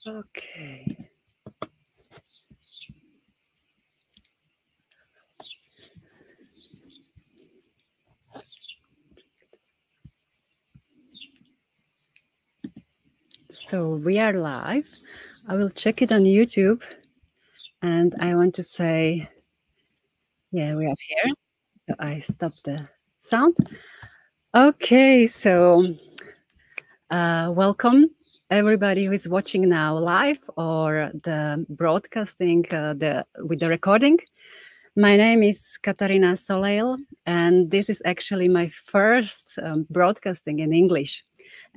Okay. So we are live. I will check it on YouTube. And I want to say, yeah, we are here. So I stopped the sound. Okay, so welcome everybody who is watching now live or the broadcasting with the recording. My name is Katarina SOLEIL, and this is actually my first broadcasting in English.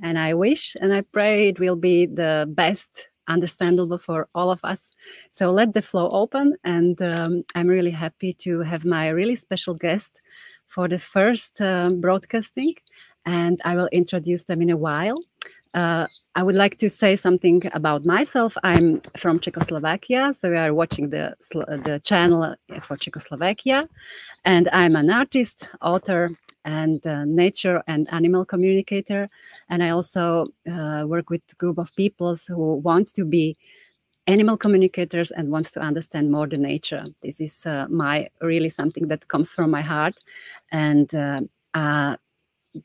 And I wish and I pray it will be the best understandable for all of us. So let the flow open, and I'm really happy to have my really special guest for the first broadcasting, and I will introduce them in a while. I would like to say something about myself. I'm from Czechoslovakia, so we are watching the channel for Czechoslovakia, and I'm an artist, author, and nature and animal communicator. And I also work with a group of people who want to be animal communicators and wants to understand more the nature. This is my really something that comes from my heart, and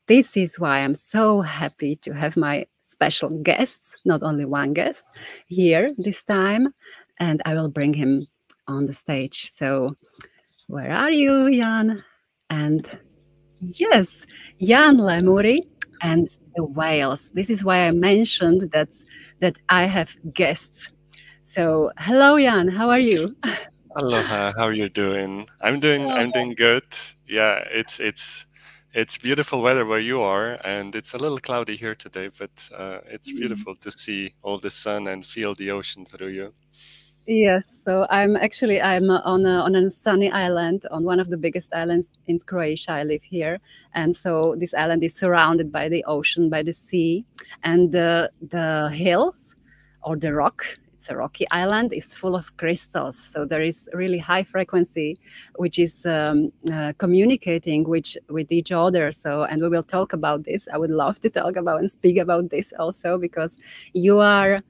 this is why I'm so happy to have my special guests, not only one guest, here this time, and I will bring him on the stage. So, where are you, Jan? And yes, Jan LEMURI and the whales. This is why I mentioned that I have guests. So, hello, Jan. How are you? Aloha, how are you doing? I'm doing good. Yeah, it's beautiful weather where you are, and it's a little cloudy here today, but it's beautiful to see all the sun and feel the ocean through you. Yes, so I'm on a sunny island, on one of the biggest islands in Croatia. I live here, and so this island is surrounded by the ocean, by the sea, and the hills or the rock. It's a rocky island. Is full of crystals, so there is really high frequency, which is communicating with each other. So, and we will talk about this. I would love to talk about and speak about this also because you are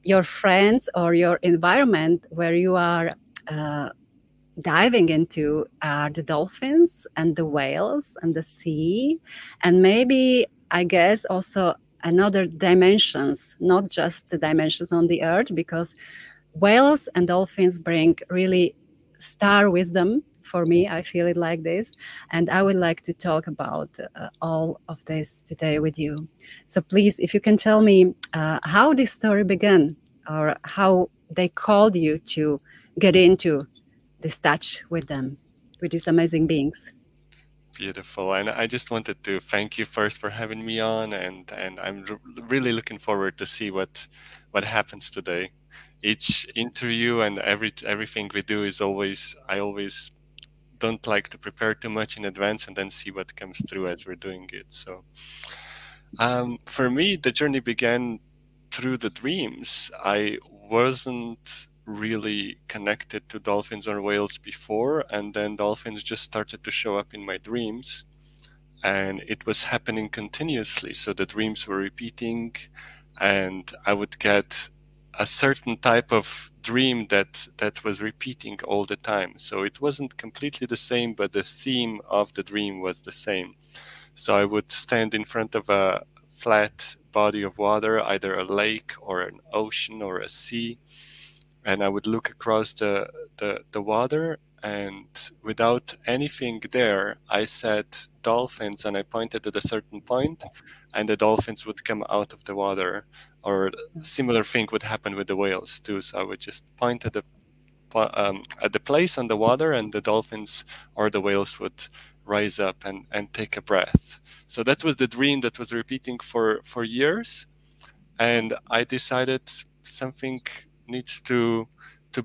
your friends or your environment where you are uh, diving into are the dolphins and the whales and the sea, and maybe I guess also another dimensions, not just the dimensions on the earth, because whales and dolphins bring really star wisdom for me. I feel it like this, and I would like to talk about all of this today with you. So please, if you can tell me how this story began, or how they called you to get into this touch with them, with these amazing beings. Beautiful, and I just wanted to thank you first for having me on, and I'm really looking forward to see what happens today. Each interview and everything we do is always I always don't like to prepare too much in advance and then see what comes through as we're doing it. So, for me, the journey began through the dreams. I wasn't really connected to dolphins or whales before, and then dolphins just started to show up in my dreams, and it was happening continuously. So the dreams were repeating, and I would get a certain type of dream that was repeating all the time. So it wasn't completely the same, but the theme of the dream was the same. So I would stand in front of a flat body of water, either a lake or an ocean or a sea, and I would look across the water, and without anything there, I said dolphins, and I pointed at a certain point, and the dolphins would come out of the water, or similar thing would happen with the whales too. So I would just point at the place on the water, and the dolphins or the whales would rise up and take a breath. So that was the dream that was repeating for years, and I decided something needs to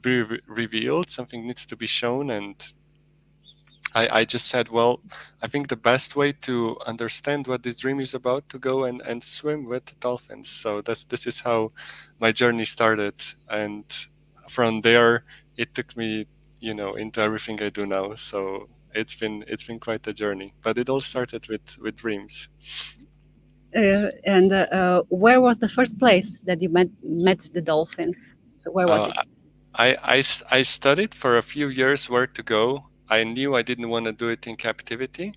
be revealed, something needs to be shown, and I just said, well, I think the best way to understand what this dream is about to go and swim with dolphins. So this is how my journey started, and from there it took me, into everything I do now. So it's been quite a journey, but it all started with dreams. And where was the first place that you met the dolphins? Where was Uh, it? I studied for a few years where to go. I knew I didn't want to do it in captivity.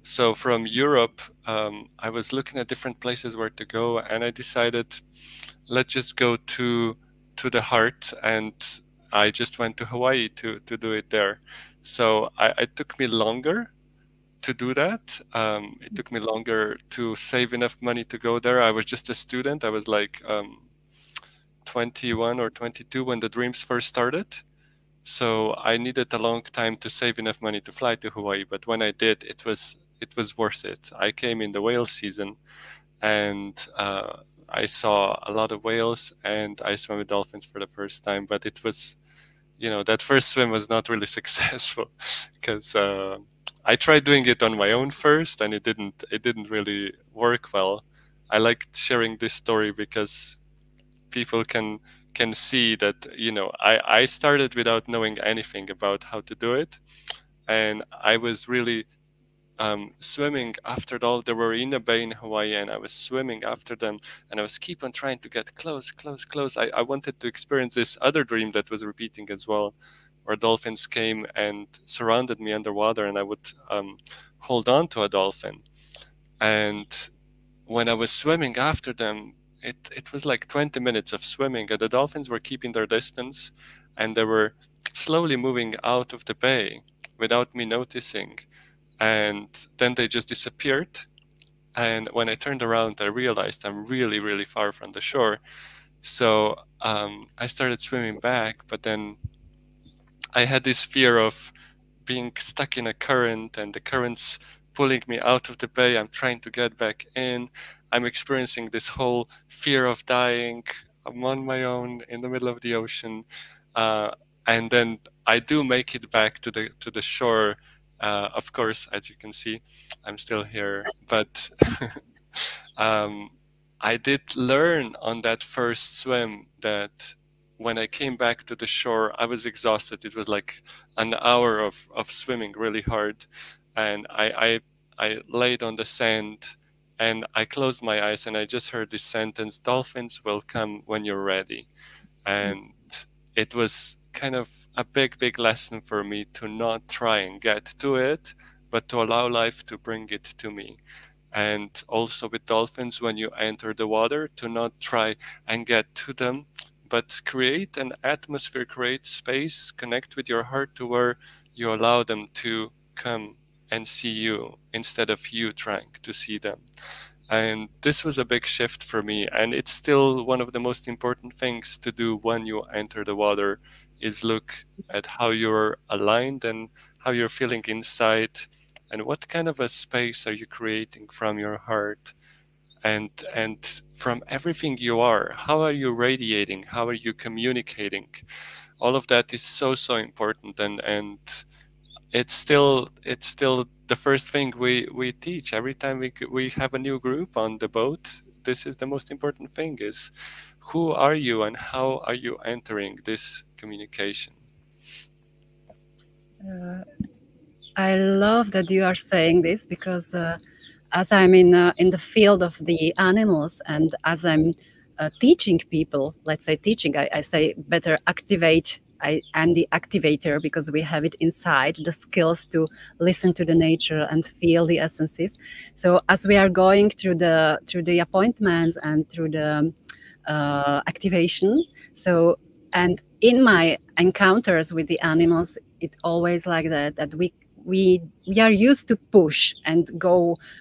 So from Europe, I was looking at different places where to go, and I decided, let's just go to the heart, and I just went to Hawaii to do it there. So it took me longer to do that. It took me longer to save enough money to go there. I was just a student. I was like 21 or 22 when the dreams first started. So I needed a long time to save enough money to fly to Hawaii. But when I did, it was worth it. I came in the whale season, and I saw a lot of whales, and I swam with dolphins for the first time. But it was, you know, that first swim was not really successful because I tried doing it on my own first, and it didn't really work well. I liked sharing this story because people can see that, you know, I started without knowing anything about how to do it, and I was really swimming after all. They were in a bay in Hawaii, and I was swimming after them, and I was keep on trying to get close, close, close. I wanted to experience this other dream that was repeating as well, where dolphins came and surrounded me underwater, and I would hold on to a dolphin. And when I was swimming after them, it was like 20 minutes of swimming, and the dolphins were keeping their distance, and they were slowly moving out of the bay without me noticing. And then they just disappeared. And when I turned around, I realized I'm really, really far from the shore. So I started swimming back, but then I had this fear of being stuck in a current, and the current's pulling me out of the bay. I'm trying to get back in. I'm experiencing this whole fear of dying. I'm on my own in the middle of the ocean. And then I do make it back to the shore. Of course, as you can see, I'm still here, but I did learn on that first swim that when I came back to the shore, I was exhausted. It was like an hour of swimming really hard. And I laid on the sand, and I closed my eyes, and I just heard this sentence: dolphins will come when you're ready. And it was kind of a big lesson for me to not try and get to it, but to allow life to bring it to me. And also with dolphins, when you enter the water, to not try and get to them, but create an atmosphere, create space, connect with your heart to where you allow them to come and see you instead of you trying to see them. And this was a big shift for me, and it's still one of the most important things to do when you enter the water, is look at how you're aligned and how you're feeling inside, and what kind of a space are you creating from your heart, and from everything you are. How are you radiating? How are you communicating? All of that is so important, and it's still the first thing we teach every time we have a new group on the boat. This is the most important thing: is who are you and how are you entering this communication. I love that you are saying this because as I'm in the field of the animals, and as I'm teaching people, let's say teaching, I say better activate. I'm the activator because we have it inside, the skills to listen to the nature and feel the essences. So as we are going through the appointments and through the activation, so and in my encounters with the animals, it always like that we are used to push and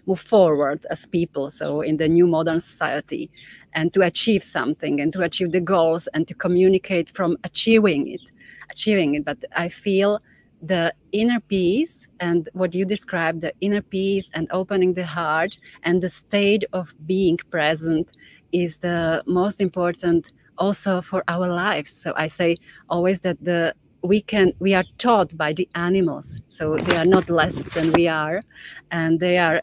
move forward as people, so in the new modern society, and to achieve something and to achieve the goals and to communicate from achieving it. But I feel the inner peace, and what you described, the inner peace and opening the heart and the state of being present, is the most important also for our lives. So I say always that we are taught by the animals, so they are not less than we are, and they are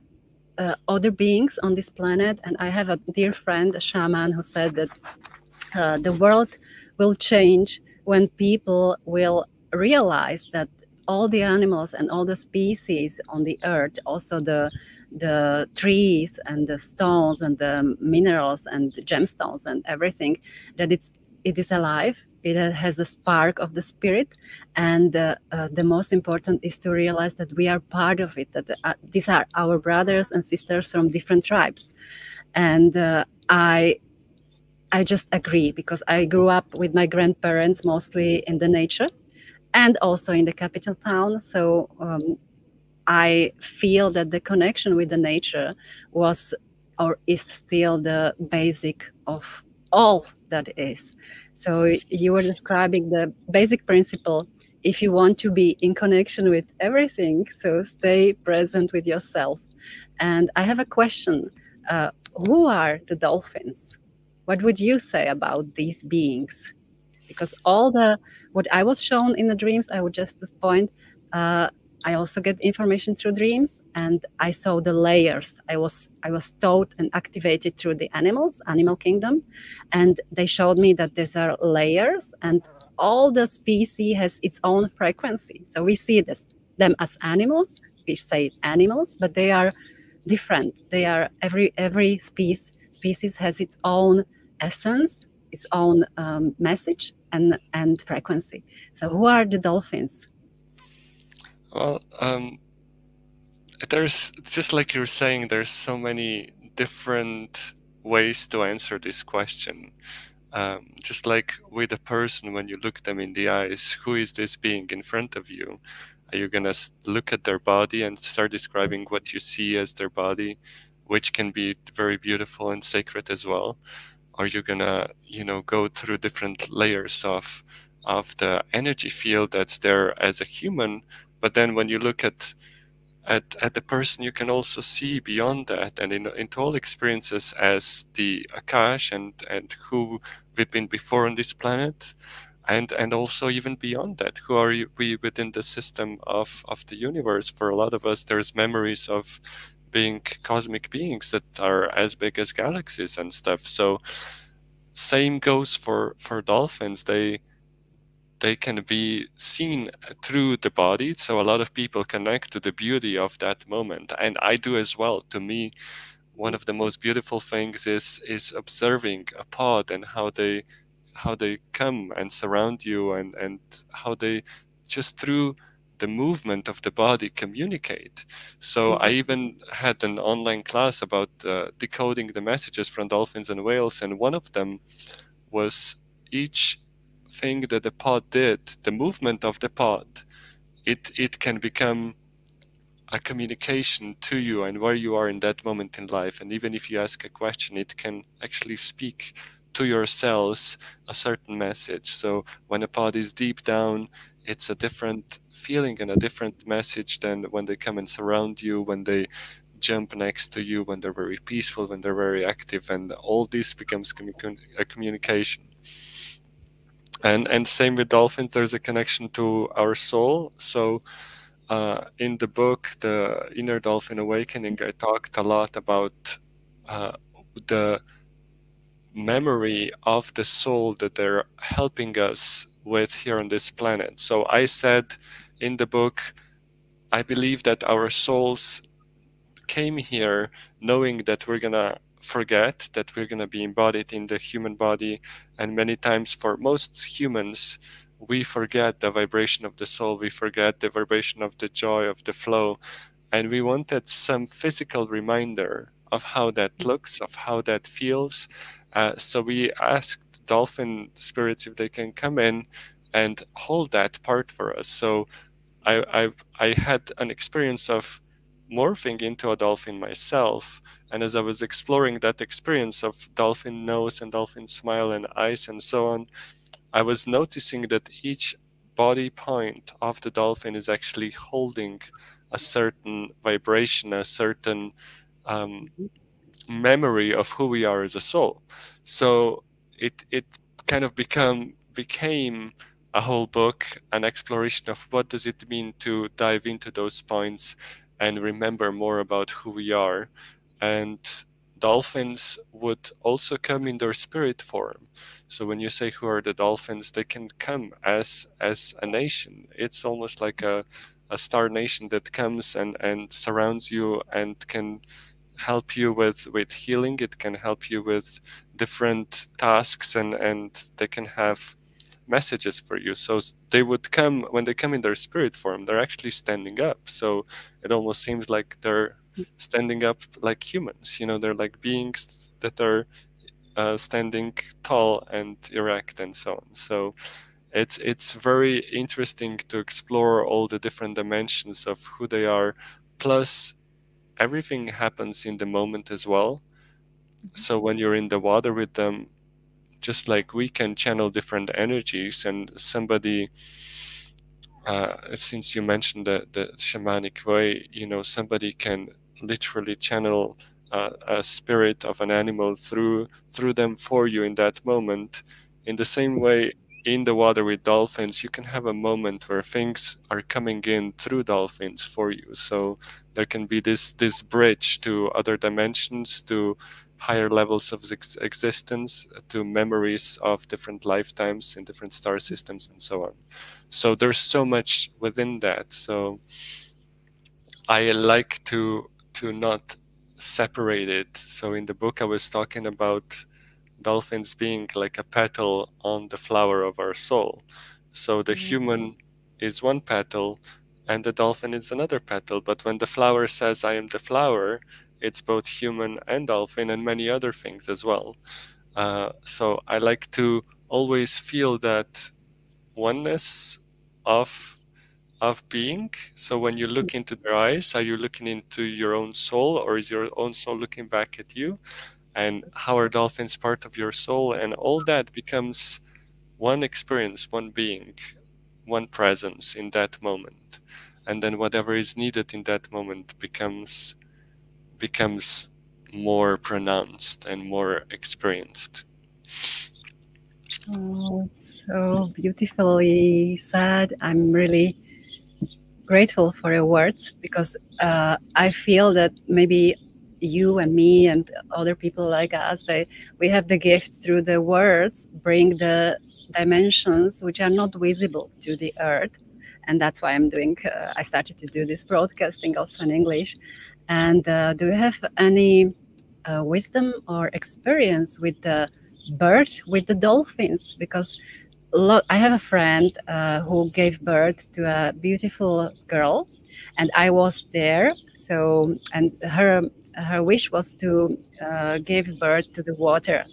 other beings on this planet. And I have a dear friend, a shaman, who said that the world will change when people will realize that all the animals and all the species on the earth, also the trees and the stones and the minerals and the gemstones and everything, that it is alive. It has a spark of the spirit, and the most important is to realize that we are part of it. That these are our brothers and sisters from different tribes, and I just agree, because I grew up with my grandparents mostly in the nature and also in the capital town. So I feel that the connection with the nature was or is still the basic of all that is. So you were describing the basic principle. If you want to be in connection with everything, so stay present with yourself. And I have a question. Who are the dolphins? What would you say about these beings? Because what I was shown in the dreams, I would just point. I also get information through dreams, and I saw the layers. I was taught and activated through the animal kingdom, and they showed me that these are layers, and all the species has its own frequency. So we see them as animals. We say animals, but they are different. They are every species has its own essence, its own message and frequency. So who are the dolphins? Well, there's, just like you're saying, there's so many different ways to answer this question. Just like with a person, when you look them in the eyes, who is this being in front of you? Are you gonna look at their body and start describing what you see as their body, which can be very beautiful and sacred as well? Are you gonna, go through different layers of the energy field that's there as a human? But then when you look at the person, you can also see beyond that and into all experiences as the Akash and who we've been before on this planet, and also even beyond that, who are we within the system of the universe. For a lot of us, there's memories of being cosmic beings that are as big as galaxies and stuff. So same goes for dolphins. They can be seen through the body. So a lot of people connect to the beauty of that moment. And I do as well. To me, one of the most beautiful things is observing a pod and how they come and surround you, and how they just through the movement of the body communicate. So I even had an online class about decoding the messages from dolphins and whales, and one of them was each thing that the pod did, the movement of the pod, it can become a communication to you and where you are in that moment in life. And even if you ask a question, it can actually speak to your cells a certain message. So when a pod is deep down, it's a different feeling and a different message than when they come and surround you, when they jump next to you, when they're very peaceful, when they're very active, and all this becomes a communication. And same with dolphins, there's a connection to our soul. So in the book, The Inner Dolphin Awakening, I talked a lot about the memory of the soul that they're helping us with here on this planet. So I said in the book, I believe that our souls came here knowing that we're gonna forget, that we're gonna be embodied in the human body, and many times for most humans, we forget the vibration of the soul, we forget the vibration of the joy, of the flow, and we wanted some physical reminder of how that looks, of how that feels. So we asked dolphin spirits if they can come in and hold that part for us. So I had an experience of morphing into a dolphin myself, and as I was exploring that experience of dolphin nose and dolphin smile and eyes and so on, I was noticing that each body point of the dolphin is actually holding a certain vibration, a certain memory of who we are as a soul. So it kind of became a whole book, an exploration of what does it mean to dive into those points and remember more about who we are. And dolphins would also come in their spirit form. So when you say who are the dolphins, they can come as a nation. It's almost like a a star nation that comes and surrounds you and can help you with healing. It can help you with different tasks, and they can have messages for you. So they would come, when they come in their spirit form, they're actually standing up. So it almost seems like they're standing up like humans. You know, they're like beings that are standing tall and erect and so on. So it's very interesting to explore all the different dimensions of who they are. Plus, everything happens in the moment as well. So when you're in the water with them, just like we can channel different energies, and somebody, since you mentioned the shamanic way, you know, somebody can literally channel a spirit of an animal through them for you in that moment. In the same way, in the water with dolphins, you can have a moment where things are coming in through dolphins for you. So there can be this bridge to other dimensions, to higher levels of existence, to memories of different lifetimes in different star systems and so on. So there's so much within that. So I like to not separate it. So in the book I was talking about dolphins being like a petal on the flower of our soul. So the human is one petal and the dolphin is another petal. But when the flower says, I am the flower, it's both human and dolphin and many other things as well. So I like to always feel that oneness of being. So when you look into their eyes, are you looking into your own soul, or is your own soul looking back at you? And how are dolphins part of your soul? And all that becomes one experience, one being, one presence in that moment. And then whatever is needed in that moment becomes more pronounced and more experienced. Oh, so beautifully said. I'm really grateful for your words, because I feel that maybe you and me and other people like us, we have the gift through the words, bring the dimensions which are not visible to the earth. And that's why I started to do this broadcasting also in English. And do you have any wisdom or experience with the birth with the dolphins? Because I have a friend who gave birth to a beautiful girl, and I was there. So, and her wish was to give birth to the water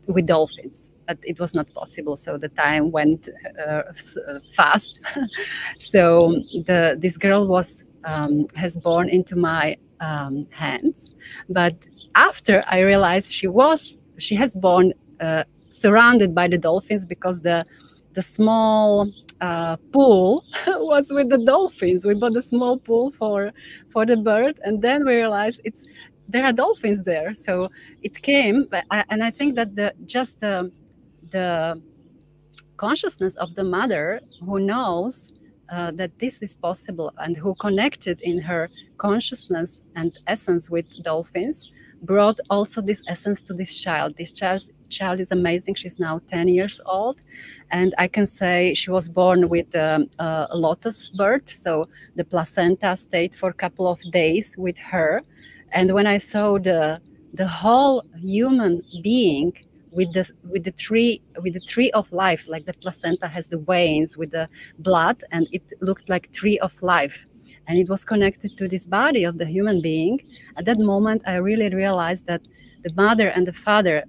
with dolphins, but it was not possible. So the time went fast. So this girl has born into my hands, but after I realized she has born surrounded by the dolphins, because the small pool was with the dolphins. We bought a small pool for the bird, and then we realized there are dolphins there. So it came, and I think that the consciousness of the mother, who knows that this is possible and who connected in her consciousness and essence with dolphins, brought also this essence to this child. This child is amazing. She's now 10 years old, and I can say she was born with a lotus birth. So the placenta stayed for a couple of days with her, and when I saw the whole human being with the tree of life, like the placenta has the veins with the blood, and it looked like tree of life, and it was connected to this body of the human being. At that moment, I really realized that the mother and the father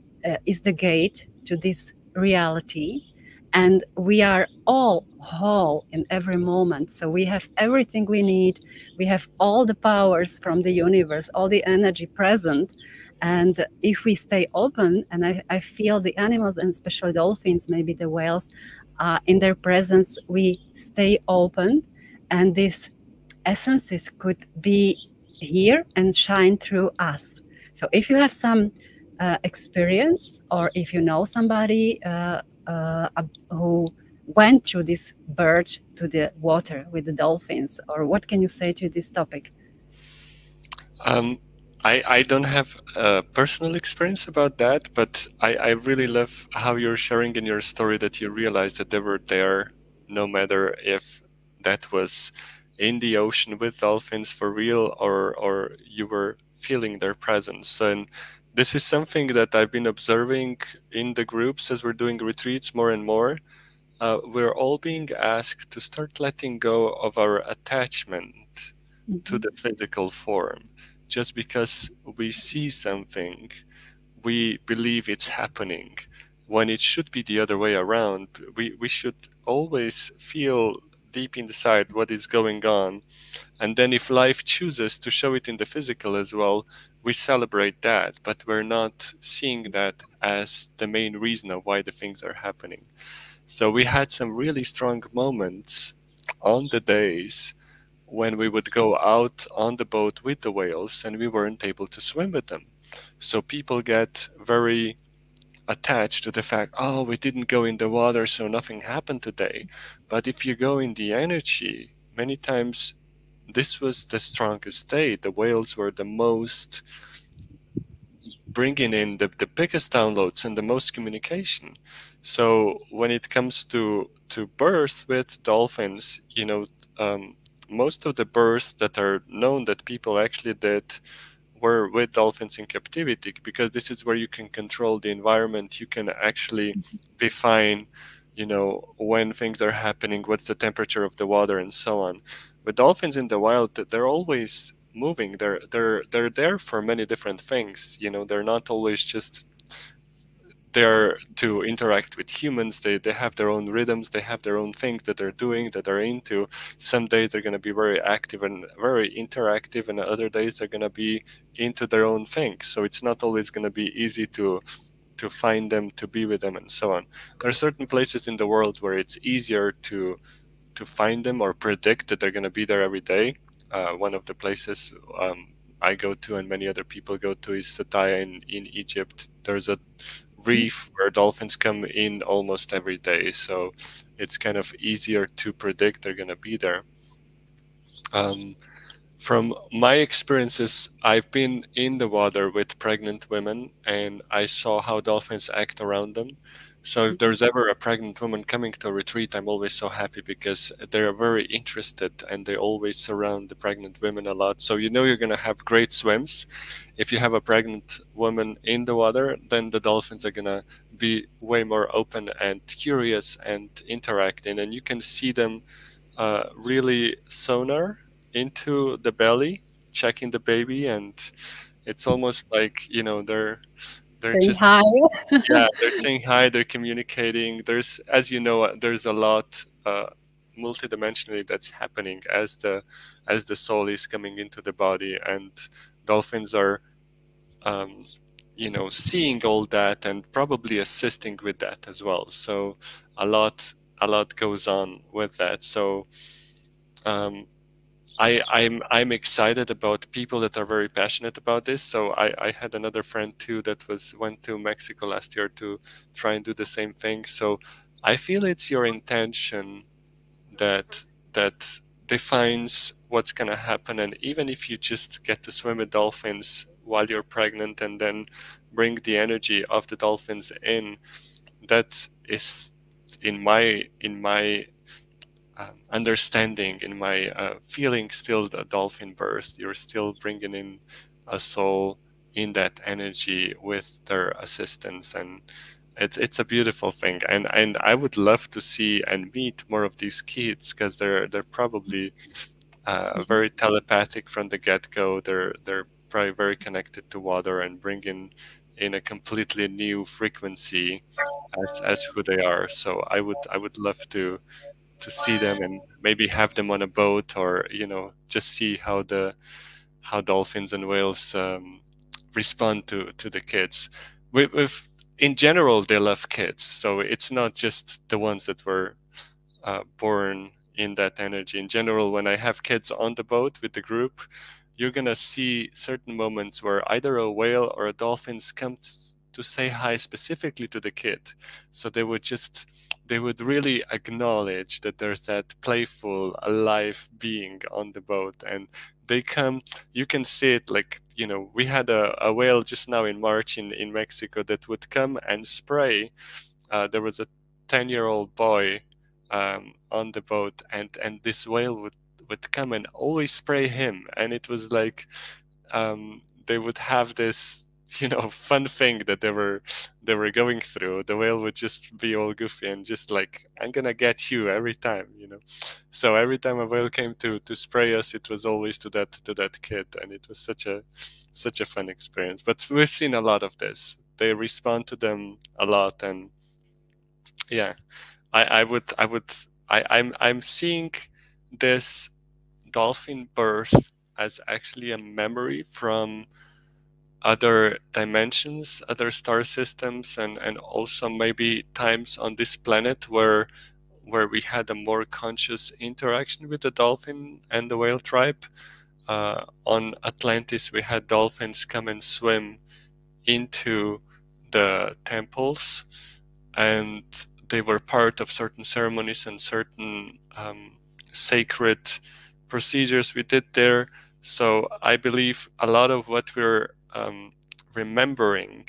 is the gate to this reality, and we are all whole in every moment. So we have everything we need. We have all the powers from the universe, all the energy present. And if we stay open, and I feel the animals, and especially dolphins, maybe the whales, in their presence, we stay open, and these essences could be here and shine through us. So if you have some experience, or if you know somebody who went through this birth to the water with the dolphins, or what can you say to this topic? I don't have a personal experience about that, but I really love how you're sharing in your story that you realized that they were there no matter if that was in the ocean with dolphins for real, or you were feeling their presence. And this is something that I've been observing in the groups as we're doing retreats more and more. We're all being asked to start letting go of our attachment to the physical form. Just because we see something, we believe it's happening, when it should be the other way around. We should always feel deep inside what is going on. And then if life chooses to show it in the physical as well, we celebrate that, but we're not seeing that as the main reason of why the things are happening. So we had some really strong moments on the days when we would go out on the boat with the whales and we weren't able to swim with them. So people get very attached to the fact, oh, we didn't go in the water, so nothing happened today. But if you go in the energy, many times this was the strongest day. The whales were the most bringing in the biggest downloads and the most communication. So when it comes to birth with dolphins, most of the births that are known that people actually did were with dolphins in captivity, because this is where you can control the environment. You can actually define, when things are happening, what's the temperature of the water, and so on. With dolphins in the wild, they're always moving. They're there for many different things. They're not always just there to interact with humans. They have their own rhythms. They have their own things that they're doing, that they're into. Some days they're going to be very active and very interactive, and other days they're going to be into their own thing. So it's not always going to be easy to find them, to be with them, and so on. There are certain places in the world where it's easier to find them or predict that they're going to be there every day. One of the places I go to and many other people go to is Sataya in Egypt. There's a reef where dolphins come in almost every day, so it's kind of easier to predict they're going to be there. From my experiences, I've been in the water with pregnant women and I saw how dolphins act around them. So if there's ever a pregnant woman coming to a retreat, I'm always so happy because they're very interested and they always surround the pregnant women a lot. So you're going to have great swims. If you have a pregnant woman in the water, then the dolphins are going to be way more open and curious and interacting. And you can see them really sonar into the belly, checking the baby. And it's almost like, they're Saying just, hi. yeah, they're saying hi, they're communicating. There's, as you know, there's a lot multidimensionally that's happening as the soul is coming into the body, and dolphins are seeing all that and probably assisting with that as well. So a lot goes on with that. So I'm excited about people that are very passionate about this. So I had another friend too that went to Mexico last year to try and do the same thing. So I feel it's your intention that defines what's going to happen. And even if you just get to swim with dolphins while you're pregnant and then bring the energy of the dolphins in, that is in my understanding, in my feeling, still the dolphin birth. You're still bringing in a soul in that energy with their assistance, and it's a beautiful thing. And I would love to see and meet more of these kids, because they're probably very telepathic from the get-go. They're probably very connected to water and bringing in a completely new frequency as who they are. So I would love to see them and maybe have them on a boat, or just see how dolphins and whales respond to the kids. With in general, they love kids, so it's not just the ones that were born in that energy. In general, when I have kids on the boat with the group, you're gonna see certain moments where either a whale or a dolphin comes to say hi specifically to the kid. So they would really acknowledge that there's that playful, alive being on the boat, and they come. You can see it, like, we had a whale just now in March in Mexico that would come and spray. There was a 10-year-old boy on the boat, and this whale would come and always spray him, and it was like they would have this, you know, fun thing that they were going through. The whale would just be all goofy and just like, I'm gonna get you every time, you know. So every time a whale came to spray us, it was always to that kid, and it was such a fun experience. But we've seen a lot of this. They respond to them a lot, and yeah, I'm seeing this dolphin birth as actually a memory from other dimensions, other star systems, and also maybe times on this planet where we had a more conscious interaction with the dolphin and the whale tribe. On Atlantis, we had dolphins come and swim into the temples, and they were part of certain ceremonies and certain sacred procedures we did there. So I believe a lot of what we're remembering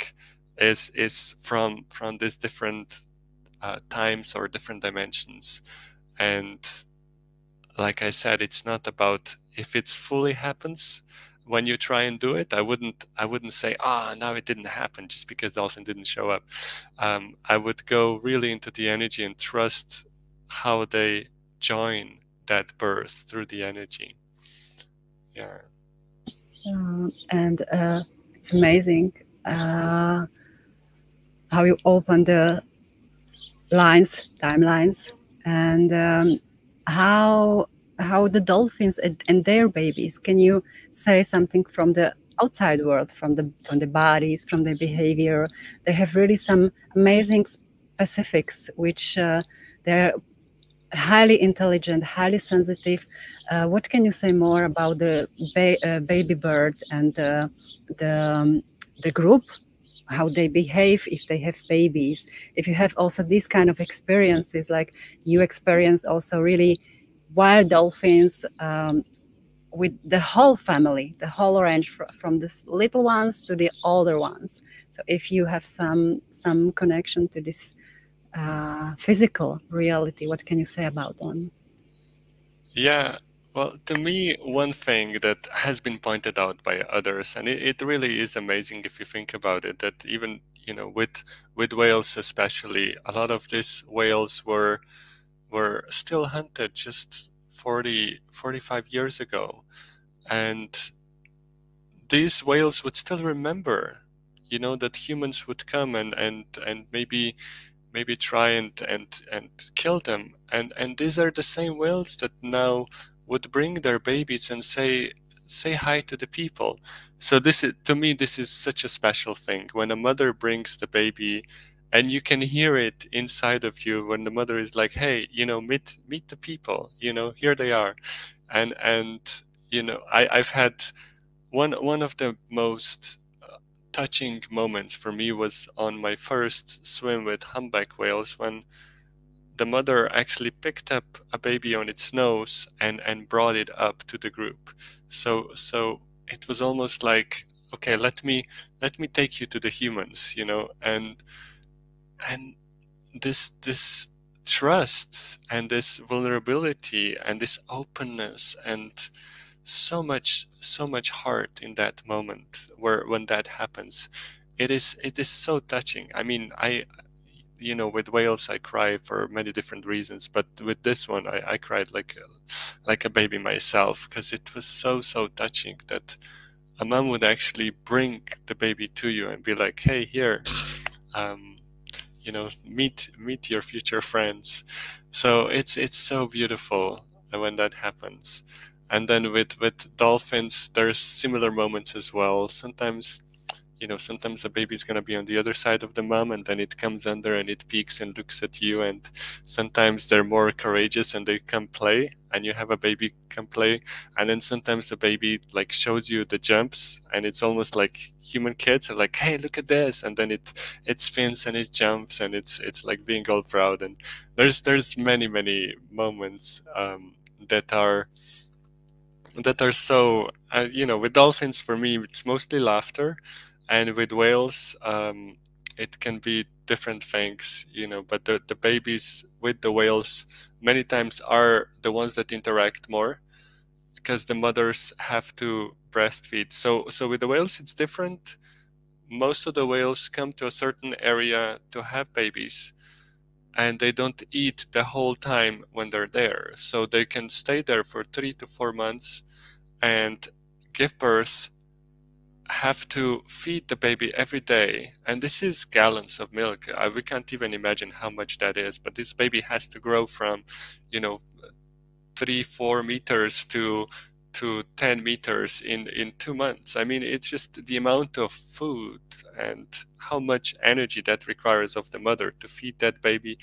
is from these different times or different dimensions. And like I said, it's not about if it's fully happens when you try and do it. I wouldn't say, now it didn't happen just because dolphin didn't show up. I would go really into the energy and trust how they join that birth through the energy. Yeah. And it's amazing how you open the timelines, and how the dolphins and their babies. Can you say something from the outside world, from the bodies, from the behavior? They have really some amazing specifics, which they're highly intelligent, highly sensitive. What can you say more about the baby bird and the group, how they behave if they have babies? If you have also these kind of experiences, like you experienced also really wild dolphins with the whole family, the whole range from the little ones to the older ones. So if you have some connection to this physical reality, what can you say about them? Yeah, well, to me, one thing that has been pointed out by others, and it really is amazing if you think about it, that even, you know, with whales especially, a lot of these whales were still hunted just 45 years ago, and these whales would still remember, you know, that humans would come and maybe try and kill them, and these are the same whales that now would bring their babies and say hi to the people. So this is, to me, this is such a special thing when a mother brings the baby, and you can hear it inside of you when the mother is like, hey, you know, meet the people, you know, here they are. And you know, I've had one of the most touching moments for me was on my first swim with humpback whales, when the mother actually picked up a baby on its nose and brought it up to the group. So it was almost like, okay, let me take you to the humans, you know, and this trust and this vulnerability and this openness and so much heart in that moment when that happens. It is so touching. I mean, you know, with whales I cry for many different reasons, but with this one I cried like a baby myself, because it was so touching that a mom would actually bring the baby to you and be like, hey, here, you know, meet your future friends. So it's so beautiful when that happens. And then with dolphins, there's similar moments as well. Sometimes, you know, sometimes a baby's gonna be on the other side of the mom, and then it comes under and it peeks and looks at you. And sometimes they're more courageous and they come play, and you have a baby come play. And then sometimes the baby like shows you the jumps, and it's almost like human kids are like, hey, look at this, and then it spins and it jumps, and it's like being all proud. And there's many moments that are so you know, with dolphins, for me, it's mostly laughter, and with whales, it can be different things, you know. But the babies with the whales many times are the ones that interact more. because the mothers have to breastfeed. So with the whales, it's different. Most of the whales come to a certain area to have babies, and they don't eat the whole time when they're there. So they can stay there for 3 to 4 months and give birth, have to feed the baby every day. And this is gallons of milk. We can't even imagine how much that is. But this baby has to grow from, 3-4 meters to 10 meters in 2 months. I mean, it's just the amount of food and how much energy that requires of the mother to feed that baby,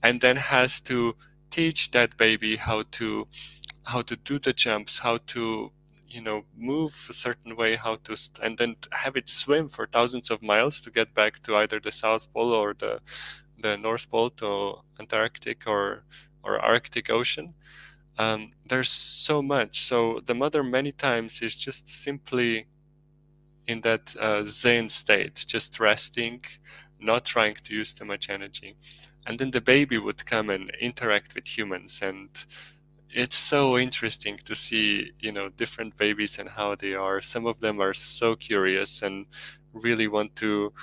and then has to teach that baby how to do the jumps, how to move a certain way, and then have it swim for thousands of miles to get back to either the South Pole or the North Pole, to Antarctic or Arctic Ocean. There's so much. So the mother many times is just simply in that Zen state, just resting, not trying to use too much energy. And then the baby would come and interact with humans. And it's so interesting to see, different babies and how they are. Some of them are so curious and really want to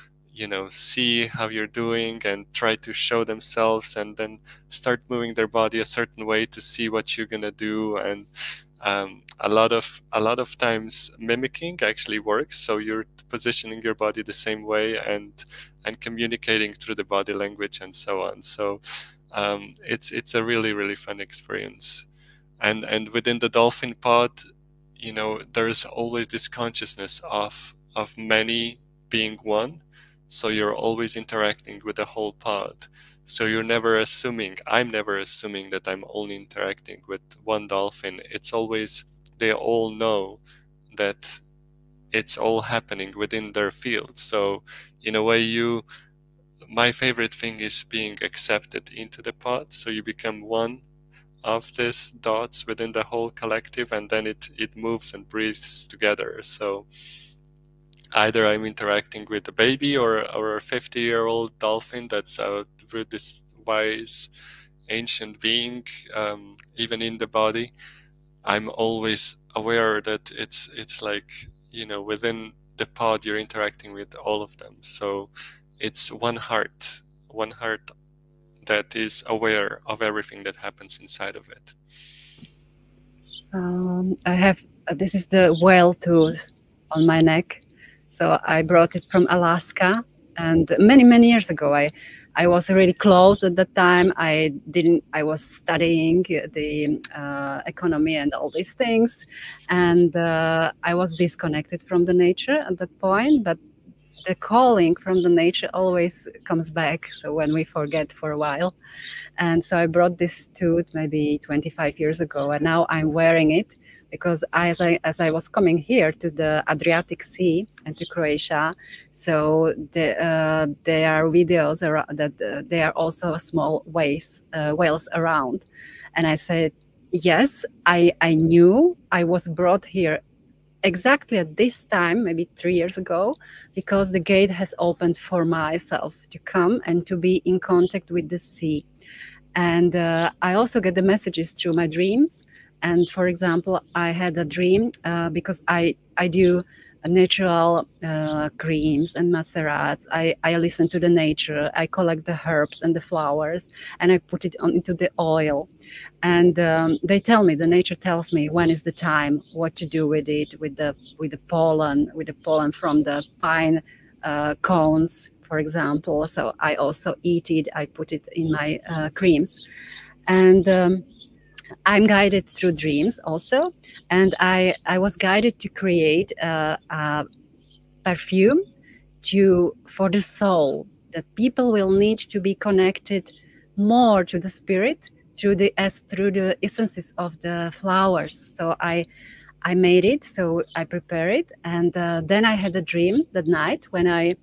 see how you're doing and try to show themselves, and then start moving their body a certain way to see what you're gonna do. And a lot of times mimicking actually works. So you're positioning your body the same way and communicating through the body language and so on. So it's a really, really fun experience. And within the dolphin pod, there's always this consciousness of many being one. So you're always interacting with the whole pod. So you're never assuming, I'm never assuming that I'm only interacting with one dolphin. It's always, they all know that it's all happening within their field. So in a way, my favorite thing is being accepted into the pod. So you become one of these dots within the whole collective, and then it moves and breathes together. So either I'm interacting with a baby or a 50-year-old dolphin that's this wise ancient being, even in the body. I'm always aware that it's like, within the pod you're interacting with all of them. So it's one heart that is aware of everything that happens inside of it. I have, this is the whale tooth on my neck. So I brought it from Alaska, and many years ago, I was really close at that time. I was studying the economy and all these things, and I was disconnected from the nature at that point. But the calling from the nature always comes back. So when we forget for a while, and so I brought this tooth maybe 25 years ago, and now I'm wearing it. Because as I was coming here to the Adriatic Sea and to Croatia, so there are videos that there are also small whales around, and I said, yes, I knew I was brought here exactly at this time, maybe 3 years ago, because the gate has opened for myself to come and to be in contact with the sea, and I also get the messages through my dreams. And for example, I had a dream because I do natural creams and macerates. I listen to the nature. I collect the herbs and the flowers, and I put it into the oil. And they tell me, the nature tells me when is the time, what to do with it, with the pollen from the pine cones, for example. So I also eat it. I put it in my creams, and I'm guided through dreams also, and I was guided to create a perfume for the soul, that people will need to be connected more to the spirit through the essences of the flowers. So I made it, so I prepare it, and then I had a dream that night when I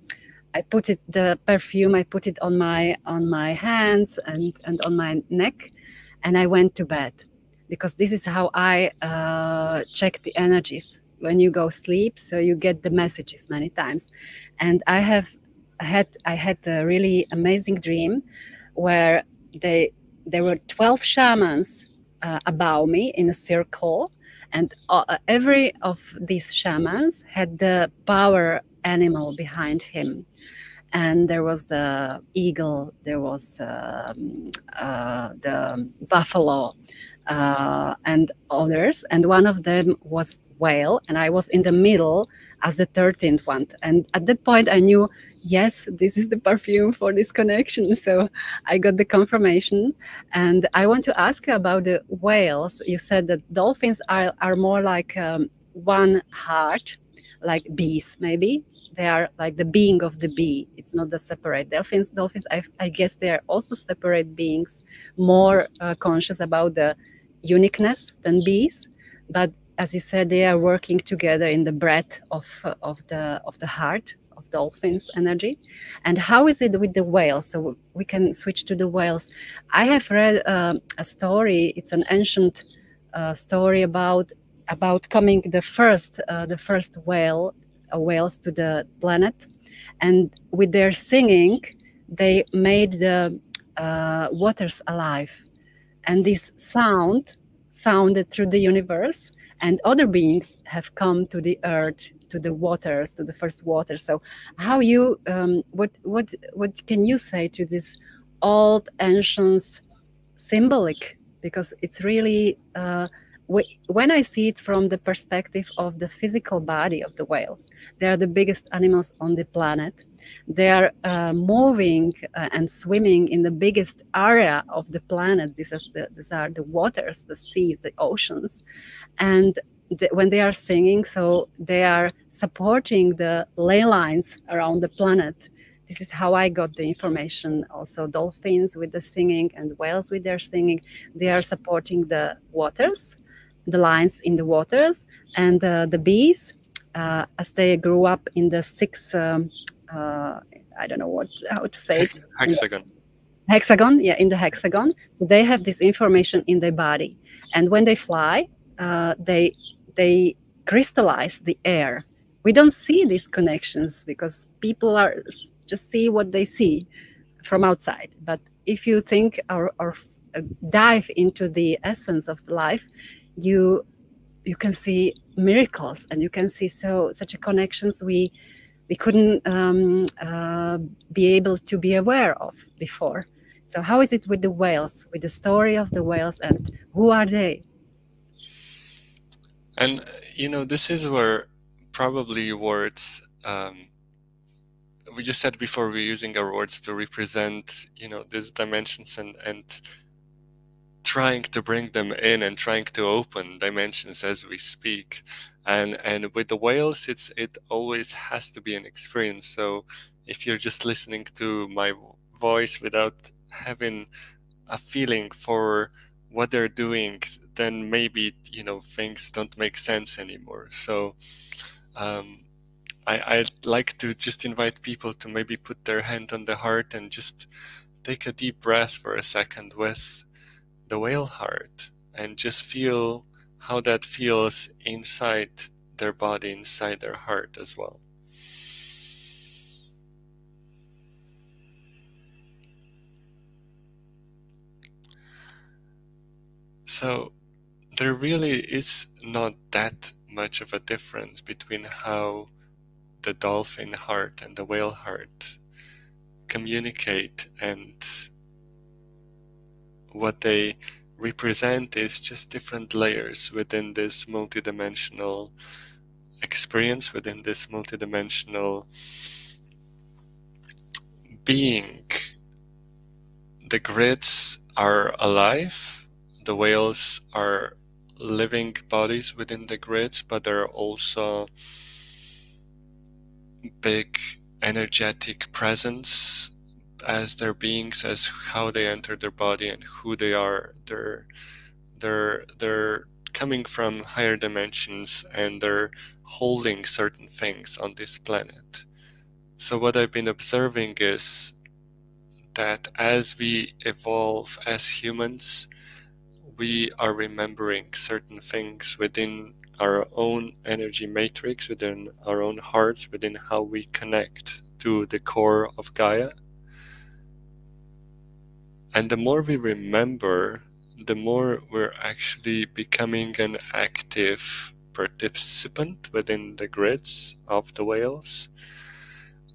put the perfume, I put it on my hands and on my neck. And I went to bed, because this is how I check the energies when you go sleep. So you get the messages many times. And I had a really amazing dream where there were 12 shamans above me in a circle, And every of these shamans had the power animal behind him. And there was the eagle, there was the buffalo, and others. And one of them was whale, and I was in the middle as the 13th one. And at that point, I knew, yes, this is the perfume for this connection. So I got the confirmation. And I want to ask you about the whales. You said that dolphins are more like one heart, like bees, maybe. They are like the being of the bee. It's not the separate. Dolphins, I guess they are also separate beings, more conscious about the uniqueness than bees. But as you said, they are working together in the breath of the heart of dolphins' energy. And how is it with the whales? So we can switch to the whales. I have read a story. It's an ancient story about coming the first whales to the planet, and with their singing, they made the waters alive, and this sounded through the universe, and other beings have come to the earth, to the waters, to the first water. So, how you what can you say to this old ancient symbolic? Because it's really when I see it from the perspective of the physical body of the whales, they are the biggest animals on the planet. They are moving and swimming in the biggest area of the planet. These are the waters, the seas, the oceans. And when they are singing, so they are supporting the ley lines around the planet. This is how I got the information. Also, dolphins with the singing and whales with their singing, they are supporting the waters, the lines in the waters, and the bees, as they grew up in the I don't know how to say it. Hexagon, yeah, in the hexagon. So they have this information in their body, and when they fly, they crystallize the air. We don't see these connections because people are just see what they see from outside. But if you think or dive into the essence of life, you can see miracles, and you can see such a connections we couldn't be able to be aware of before. So how is it with the whales, with the story of the whales, and who are they? And this is where probably words, we just said before, we're using our words to represent these dimensions and trying to bring them in and trying to open dimensions as we speak. And with the whales, it always has to be an experience. So if you're just listening to my voice without having a feeling for what they're doing, then maybe things don't make sense anymore. So I'd like to just invite people to maybe put their hand on the heart and just take a deep breath for a second with the whale heart, and just feel how that feels inside their body, inside their heart as well. So there really is not that much of a difference between how the dolphin heart and the whale heart communicate, and what they represent is just different layers within this multidimensional experience, within this multidimensional being. The grids are alive, the whales are living bodies within the grids, but they're also big energetic presence as their beings, as how they enter their body and who they are. They're coming from higher dimensions, and they're holding certain things on this planet. So what I've been observing is that as we evolve as humans, we are remembering certain things within our own energy matrix, within our own hearts, within how we connect to the core of Gaia. And the more we remember, the more we're actually becoming an active participant within the grids of the whales.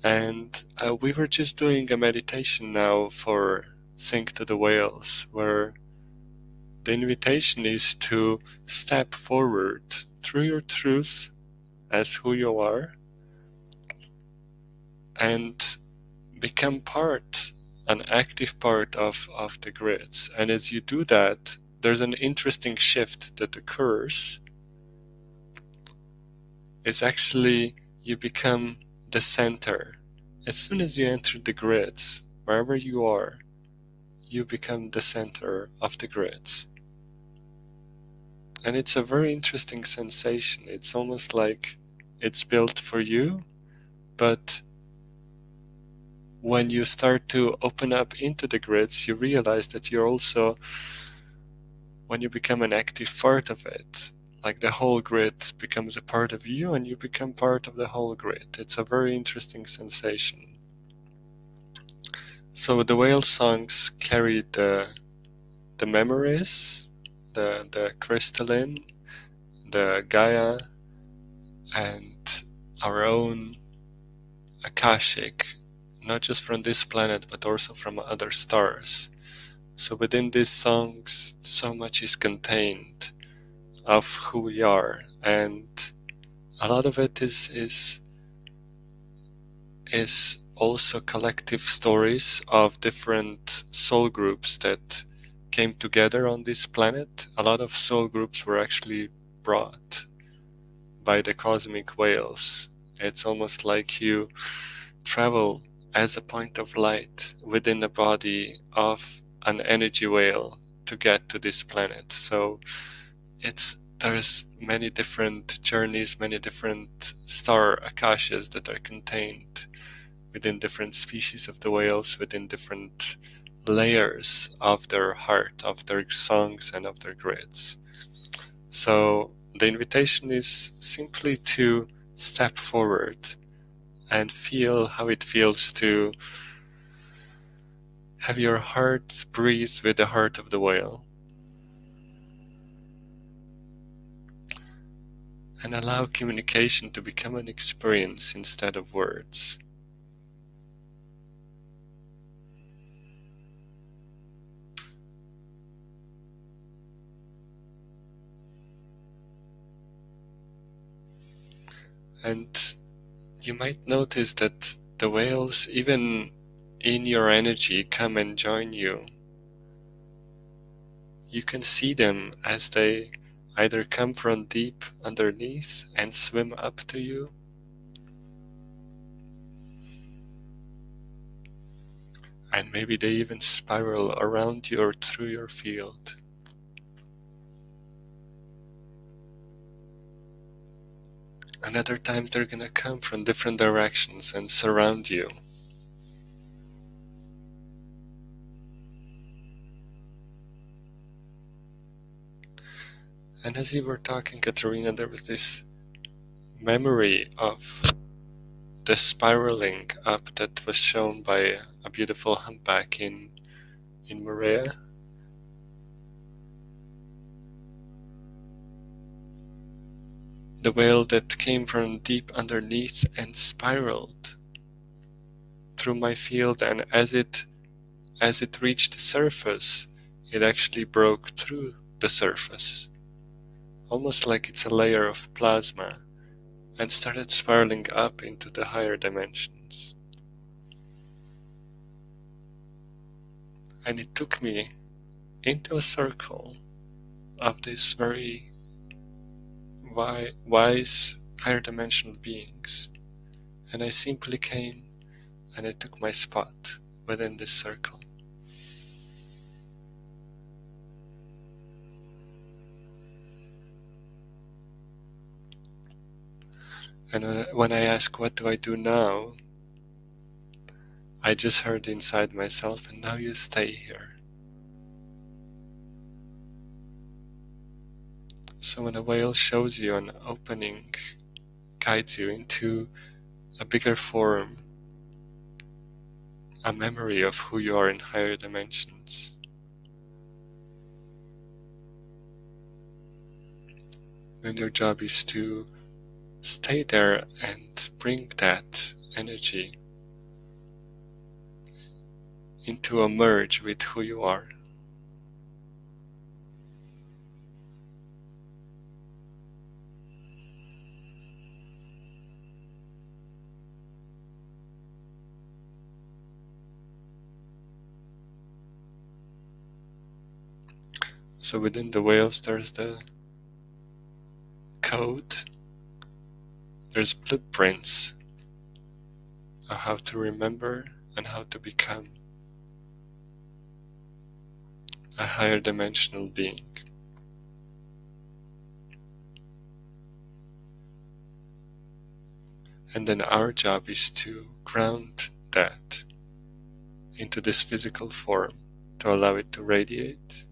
And we were just doing a meditation now for Sync to the Whales, where the invitation is to step forward through your truth as who you are and become an active part of the grids. And as you do that, there's an interesting shift that occurs. It's actually you become the center. As soon as you enter the grids, wherever you are, you become the center of the grids. And it's a very interesting sensation. It's almost like it's built for you, but when you start to open up into the grids, you realize that you're also, when you become an active part of it, like the whole grid becomes a part of you and you become part of the whole grid. It's a very interesting sensation. So the whale songs carry the memories, the crystalline, the Gaia, and our own Akashic, not just from this planet but also from other stars. So within these songs, so much is contained of who we are, and a lot of it is also collective stories of different soul groups that came together on this planet. A lot of soul groups were actually brought by the cosmic whales. It's almost like you travel as a point of light within the body of an energy whale to get to this planet. So there's many different journeys, many different star akashas that are contained within different species of the whales, within different layers of their heart, of their songs and of their grids. So the invitation is simply to step forward and feel how it feels to have your heart breathe with the heart of the whale. And allow communication to become an experience instead of words. And you might notice that the whales, even in your energy, come and join you. You can see them as they either come from deep underneath and swim up to you, and maybe they even spiral around you or through your field. And other times they're gonna come from different directions and surround you. And as you were talking, Katarina, there was this memory of the spiraling up that was shown by a beautiful humpback in Morea. The whale that came from deep underneath and spiraled through my field, and as it reached the surface, it actually broke through the surface, almost like it's a layer of plasma, and started spiraling up into the higher dimensions. And it took me into a circle of these very wise higher dimensional beings, and I simply came and I took my spot within this circle. And when I ask, what do I do now? I just heard inside myself, and now you stay here. So when a whale shows you an opening, guides you into a bigger form, a memory of who you are in higher dimensions, Then your job is to stay there and bring that energy into a merge with who you are. So within the whales there's the code, there's blueprints of how to remember and how to become a higher dimensional being. And then our job is to ground that into this physical form, to allow it to radiate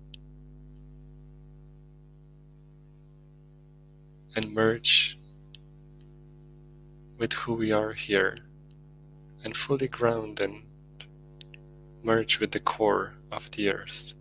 and merge with who we are here, and fully ground and merge with the core of the earth.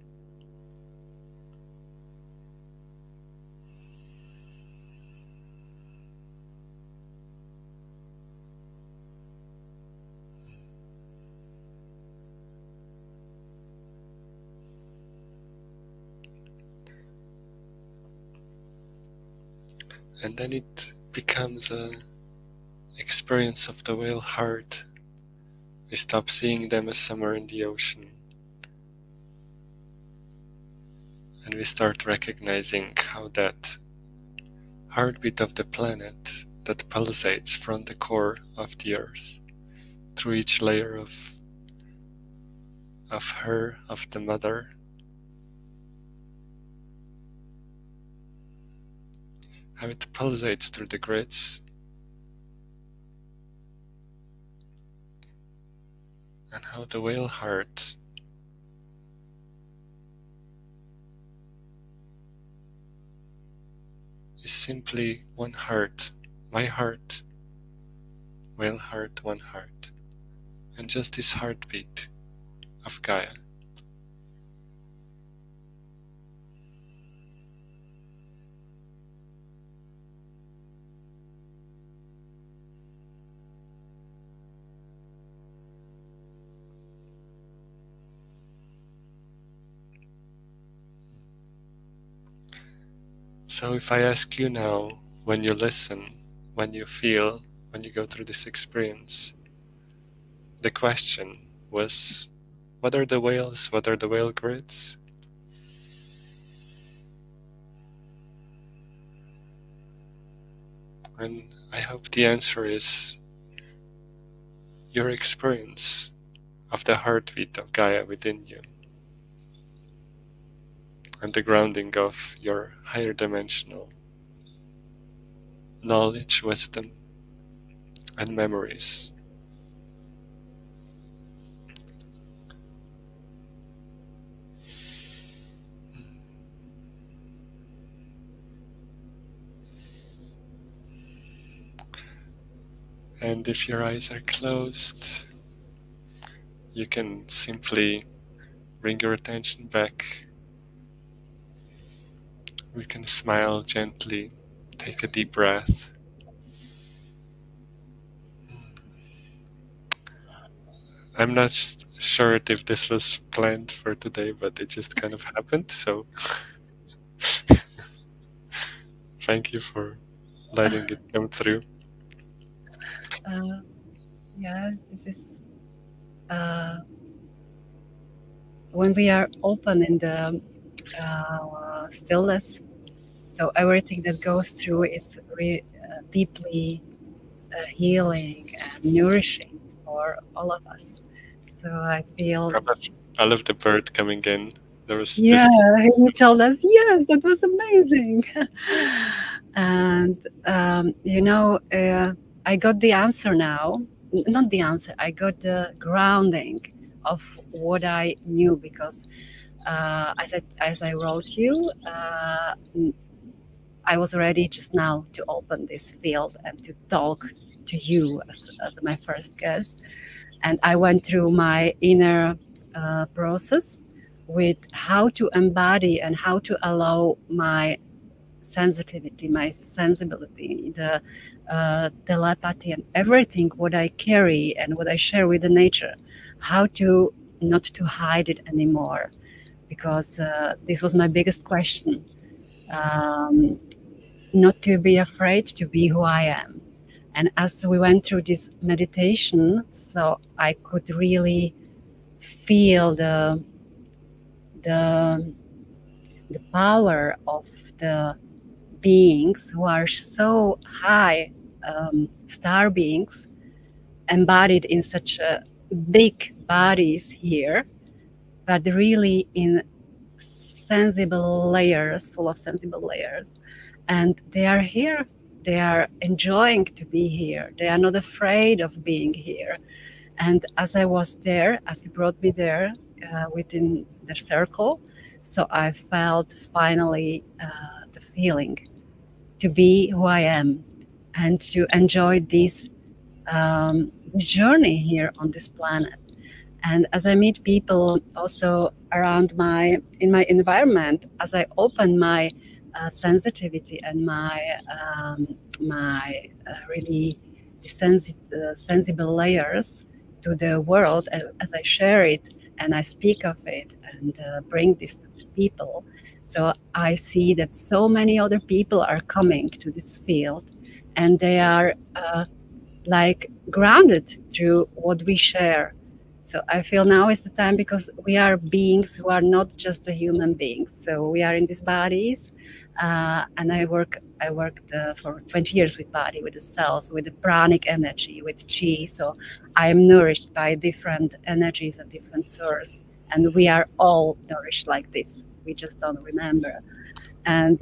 And then it becomes an experience of the whale heart. We stop seeing them as somewhere in the ocean, and we start recognizing how that heartbeat of the planet that pulsates from the core of the earth through each layer of her, of the mother, how it pulsates through the grids, and how the whale heart is simply one heart, my heart, whale heart, one heart, and just this heartbeat of Gaia. So if I ask you now, when you listen, when you feel, when you go through this experience, the question was, what are the whales? What are the whale grids? And I hope the answer is your experience of the heartbeat of Gaia within you, and the grounding of your higher dimensional knowledge, wisdom, and memories. And if your eyes are closed, you can simply bring your attention back. We can smile gently, take a deep breath. I'm not sure if this was planned for today, but it just kind of happened, so thank you for letting it come through. Yeah, this is when we are open in the stillness. So everything that goes through is deeply healing and nourishing for all of us. So I feel. I love the bird coming in. There was you told us, yes, that was amazing. And I got the answer now. Not the answer. I got the grounding of what I knew, because as I wrote you, I was ready just now to open this field and to talk to you as my first guest. And I went through my inner process with how to embody and how to allow my sensitivity, my sensibility, the telepathy, and everything what I carry and what I share with the nature, how to not to hide it anymore, because this was my biggest question. Um, Not to be afraid to be who I am. And as we went through this meditation, so I could really feel the the power of the beings who are so high, star beings, embodied in such big bodies here, but really in sensible layers, full of sensible layers. And they are here. They are enjoying to be here. They are not afraid of being here. And as I was there, as you brought me there within the circle, so I felt finally the feeling to be who I am and to enjoy this journey here on this planet. And as I meet people also around in my environment, as I open my sensitivity and my really sensible layers to the world, as I share it and I speak of it and bring this to the people, so I see that so many other people are coming to this field, and they are like grounded through what we share. So I feel now is the time, because we are beings who are not just the human beings. So we are in these bodies, and I worked for 20 years with body, with the cells, with the pranic energy, with chi. So I am nourished by different energies and different sources, and we are all nourished like this. We just don't remember. And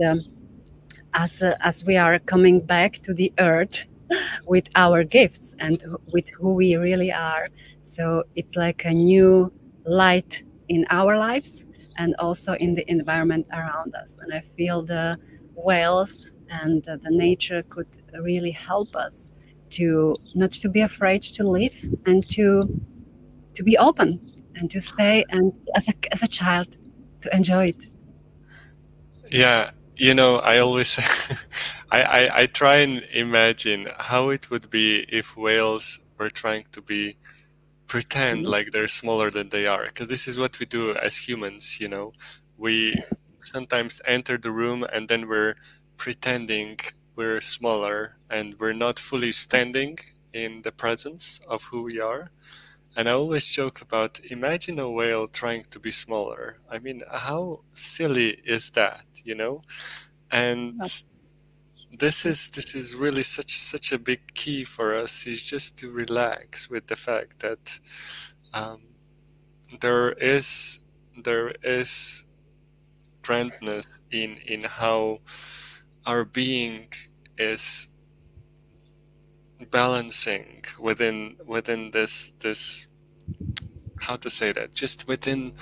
as we are coming back to the earth with our gifts and with who we really are. So it's like a new light in our lives and also in the environment around us. And I feel the whales and the nature could really help us to not to be afraid to live and to be open and to stay and as a child to enjoy it. Yeah, I always I try and imagine how it would be if whales were trying to pretend like they're smaller than they are, because this is what we do as humans. We sometimes enter the room and then we're pretending we're smaller and we're not fully standing in the presence of who we are. And I always joke about, imagine a whale trying to be smaller. I mean, how silly is that, And this is really such a big key for us, is just to relax with the fact that there is grandness in how our being is balancing within this, how to say that, just within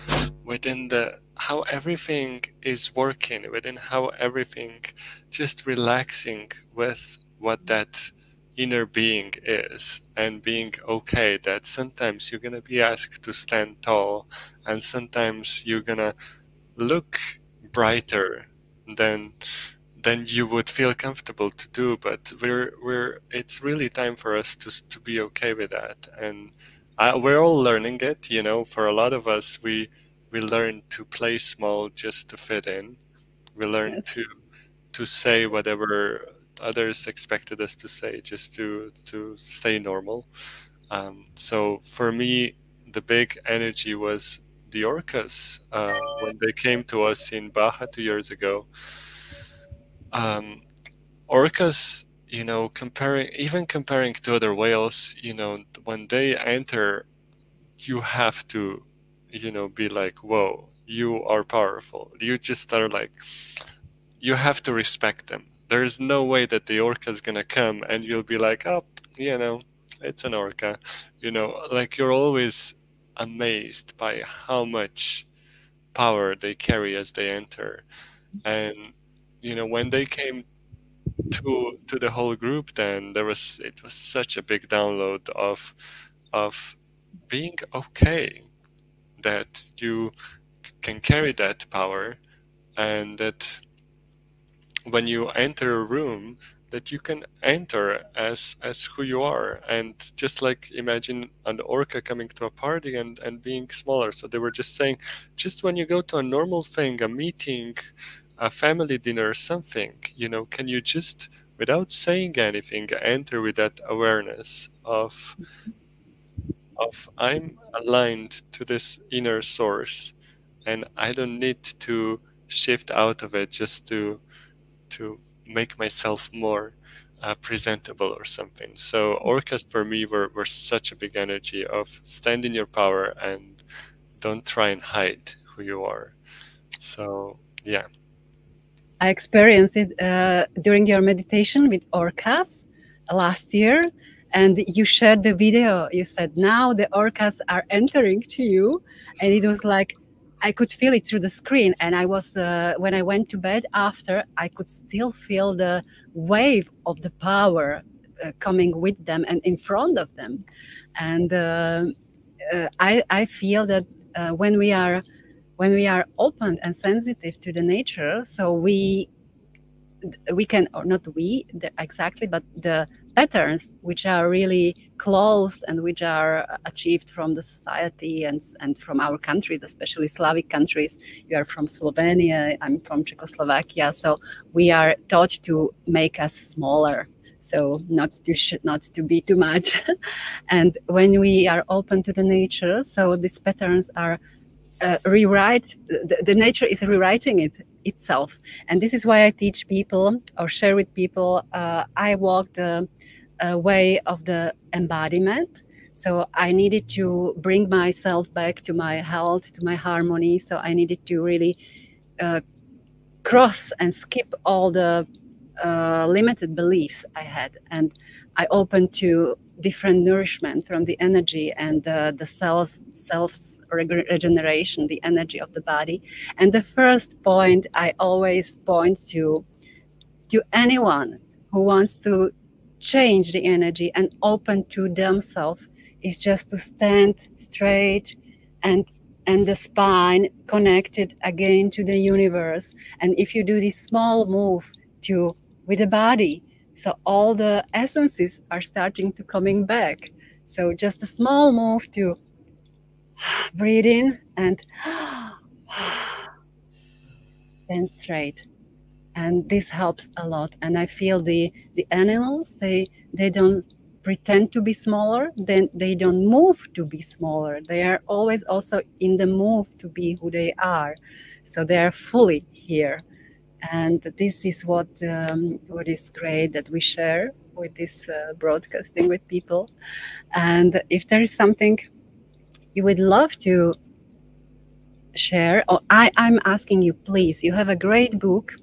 the how everything is working, within how everything just relaxing with what that inner being is, and being okay that sometimes you're gonna be asked to stand tall, and sometimes you're gonna look brighter than you would feel comfortable to do, but it's really time for us to be okay with that. And we're all learning it, for a lot of us, we learn to play small just to fit in. We learn to say whatever others expected us to say just to stay normal. So for me, the big energy was the orcas when they came to us in Baja 2 years ago. Orcas, comparing to other whales, when they enter, you have to, be like, whoa, you are powerful. You just are like, you have to respect them. There's no way that the orca is gonna come and you'll be like, oh, it's an orca. Like, you're always amazed by how much power they carry as they enter. And when they came to the whole group, then it was such a big download of being okay, that you can carry that power, and that when you enter a room, that you can enter as who you are, and just like imagine an orca coming to a party and being smaller. So they were just saying, just when you go to a normal thing, a meeting, a family dinner or something, you know, can you just, without saying anything, enter with that awareness of I'm aligned to this inner source, and I don't need to shift out of it just to make myself more presentable or something. So orcas for me were such a big energy of stand in your power and don't try and hide who you are. So yeah. I experienced it during your meditation with orcas last year, and you shared the video. You said now the orcas are entering to you, and it was like I could feel it through the screen. And I was when I went to bed after, I could still feel the wave of the power coming with them and in front of them. And I feel that when we are open and sensitive to the nature, so we can, or not we exactly, but the patterns which are really closed and which are achieved from the society and from our countries, especially Slavic countries. You are from Slovenia, I'm from Czechoslovakia, so we are taught to make us smaller, so not to be too much. And when we are open to the nature, so these patterns are the nature is rewriting itself. And this is why I teach people or share with people. I walk the way of the embodiment. So I needed to bring myself back to my health, to my harmony. So I needed to really cross and skip all the limited beliefs I had, and I opened to different nourishment from the energy and the self regeneration, the energy of the body. And the first point I always point to anyone who wants to change the energy and open to themselves is just to stand straight and the spine connected again to the universe. And if you do this small move with the body, so all the essences are starting to coming back. So just a small move to breathe in and stand straight. And this helps a lot. And I feel the animals, they don't pretend to be smaller, then they don't move to be smaller. They are always also in the move to be who they are. So they are fully here. And this is what is great that we share with this broadcasting with people. And if there is something you would love to share, or I'm asking you, please, you have a great book,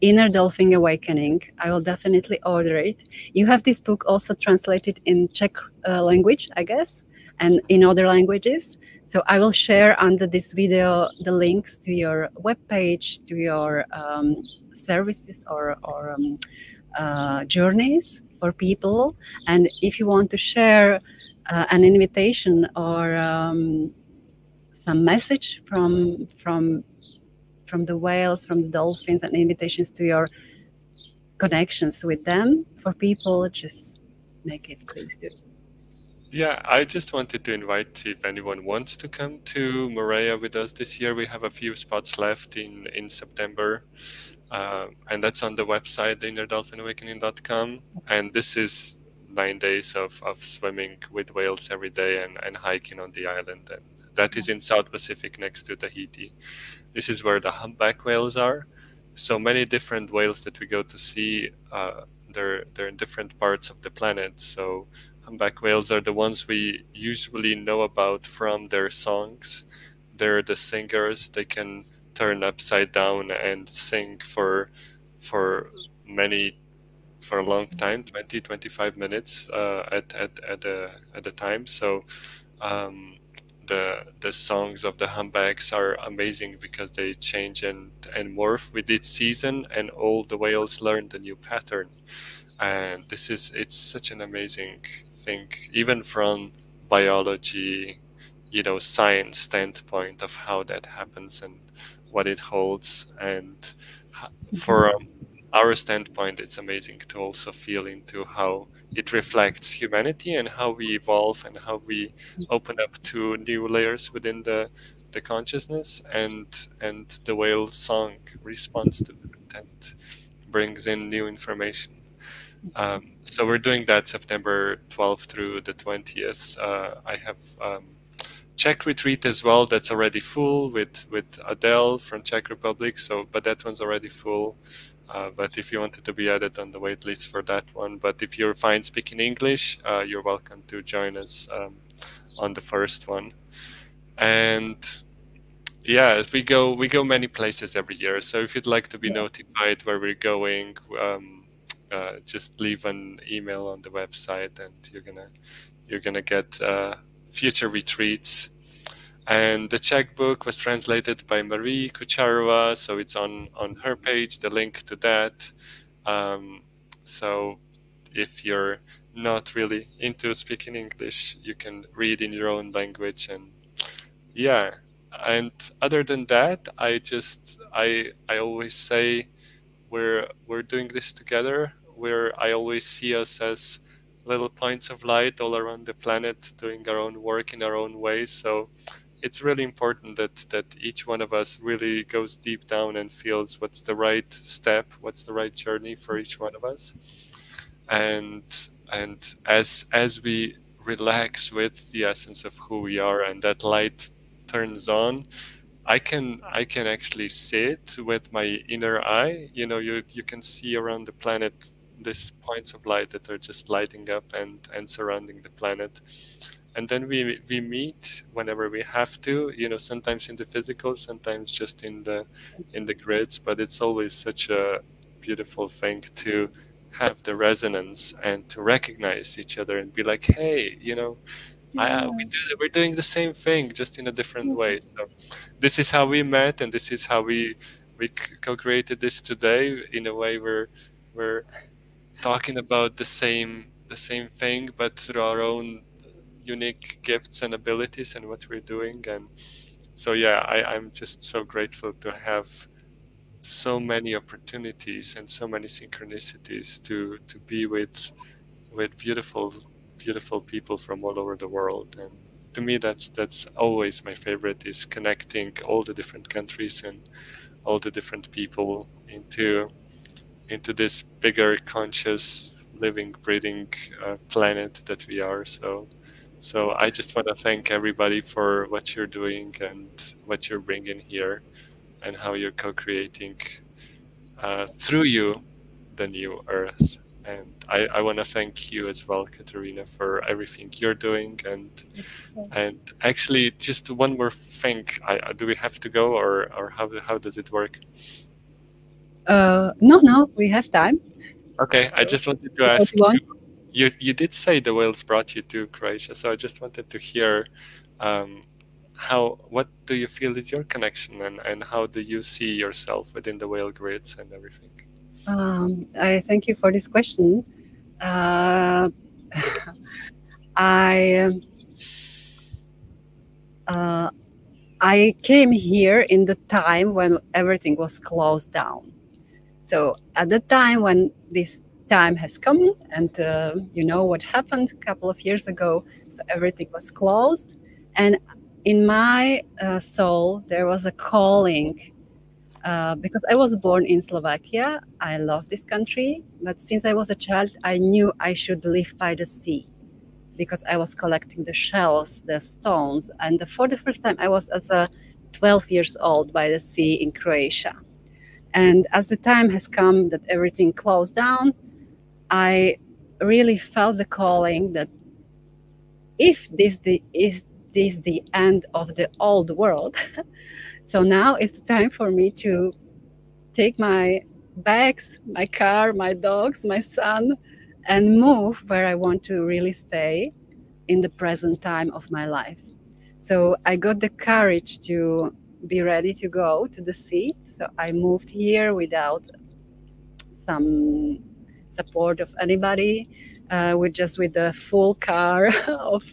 Inner Dolphin Awakening. I will definitely order it. You have this book also translated in Czech language, I guess, and in other languages. So I will share under this video the links to your webpage, to your services or journeys for people. And if you want to share an invitation or some message from the whales, from the dolphins, and invitations to your connections with them for people, just make it, please do. Yeah, I just wanted to invite, if anyone wants to come to Morea with us this year. We have a few spots left in September, and that's on the website, innerdolphinawakening.com. And this is 9 days of swimming with whales every day and hiking on the island. And that is in South Pacific next to Tahiti. This is where the humpback whales are. So many different whales that we go to see, they're in different parts of the planet. So humpback whales are the ones we usually know about from their songs. They're the singers. They can turn upside down and sing for a long time, 20, 25 minutes at a time. So the songs of the humpbacks are amazing because they change and morph with each season, and all the whales learn the new pattern. And it's such an amazing thing, even from biology, science standpoint of how that happens and what it holds. And for our standpoint, it's amazing to also feel into how it reflects humanity and how we evolve and how we open up to new layers within the consciousness, and the whale song responds to that and brings in new information. So we're doing that September 12th through the 20th. I have Czech retreat as well that's already full with Adele from Czech Republic. So, but that one's already full. But if you wanted to be added on the wait list for that one, but if you're fine speaking English, you're welcome to join us on the first one. And yeah, we go many places every year. So if you'd like to be notified where we're going, just leave an email on the website, and you're gonna get future retreats. And the Czech book was translated by Marie Kucharova, so it's on her page, the link to that. So if you're not really into speaking English, you can read in your own language. And yeah, and other than that, I always say we're doing this together, where I always see us as little points of light all around the planet, doing our own work in our own way. So it's really important that each one of us really goes deep down and feels what's the right step, what's the right journey for each one of us. And as we relax with the essence of who we are, and that light turns on, I can actually sit with my inner eye. You know, you can see around the planet these points of light that are just lighting up and surrounding the planet. And then we meet whenever we have to, you know, sometimes in the physical, sometimes just in the grids, but it's always such a beautiful thing to have the resonance and to recognize each other and be like, hey, you know, we're doing the same thing, just in a different way. So this is how we met, and this is how we co-created this today. In a way, we're talking about the same thing, but through our own unique gifts and abilities and what we're doing. And so yeah, I'm just so grateful to have so many opportunities and so many synchronicities to be with beautiful people from all over the world. And to me, that's always my favorite, is connecting all the different countries and all the different people into this bigger conscious living, breathing planet that we are. So I just want to thank everybody for what you're doing and what you're bringing here, and how you're co-creating through you the new earth. And I want to thank you as well, Katarina, for everything you're doing. And actually, just one more thing. Do we have to go, or how does it work? No, we have time. Okay, so I just wanted to ask you. You did say the whales brought you to Croatia, so I just wanted to hear what do you feel is your connection, and how do you see yourself within the whale grids and everything? I thank you for this question. I came here in the time when everything was closed down. So at the time when this time has come, and you know what happened a couple of years ago, so everything was closed. And in my soul, there was a calling, because I was born in Slovakia. I love this country, but since I was a child, I knew I should live by the sea, because I was collecting the shells, the stones. And for the first time, I was as a 12 years old by the sea in Croatia. And as the time has come that everything closed down, I really felt the calling that if is this the end of the old world, so now is the time for me to take my bags, my car, my dogs, my son, and move where I want to really stay in the present time of my life. So I got the courage to be ready to go to the sea. So I moved here without some support of anybody, with the full car of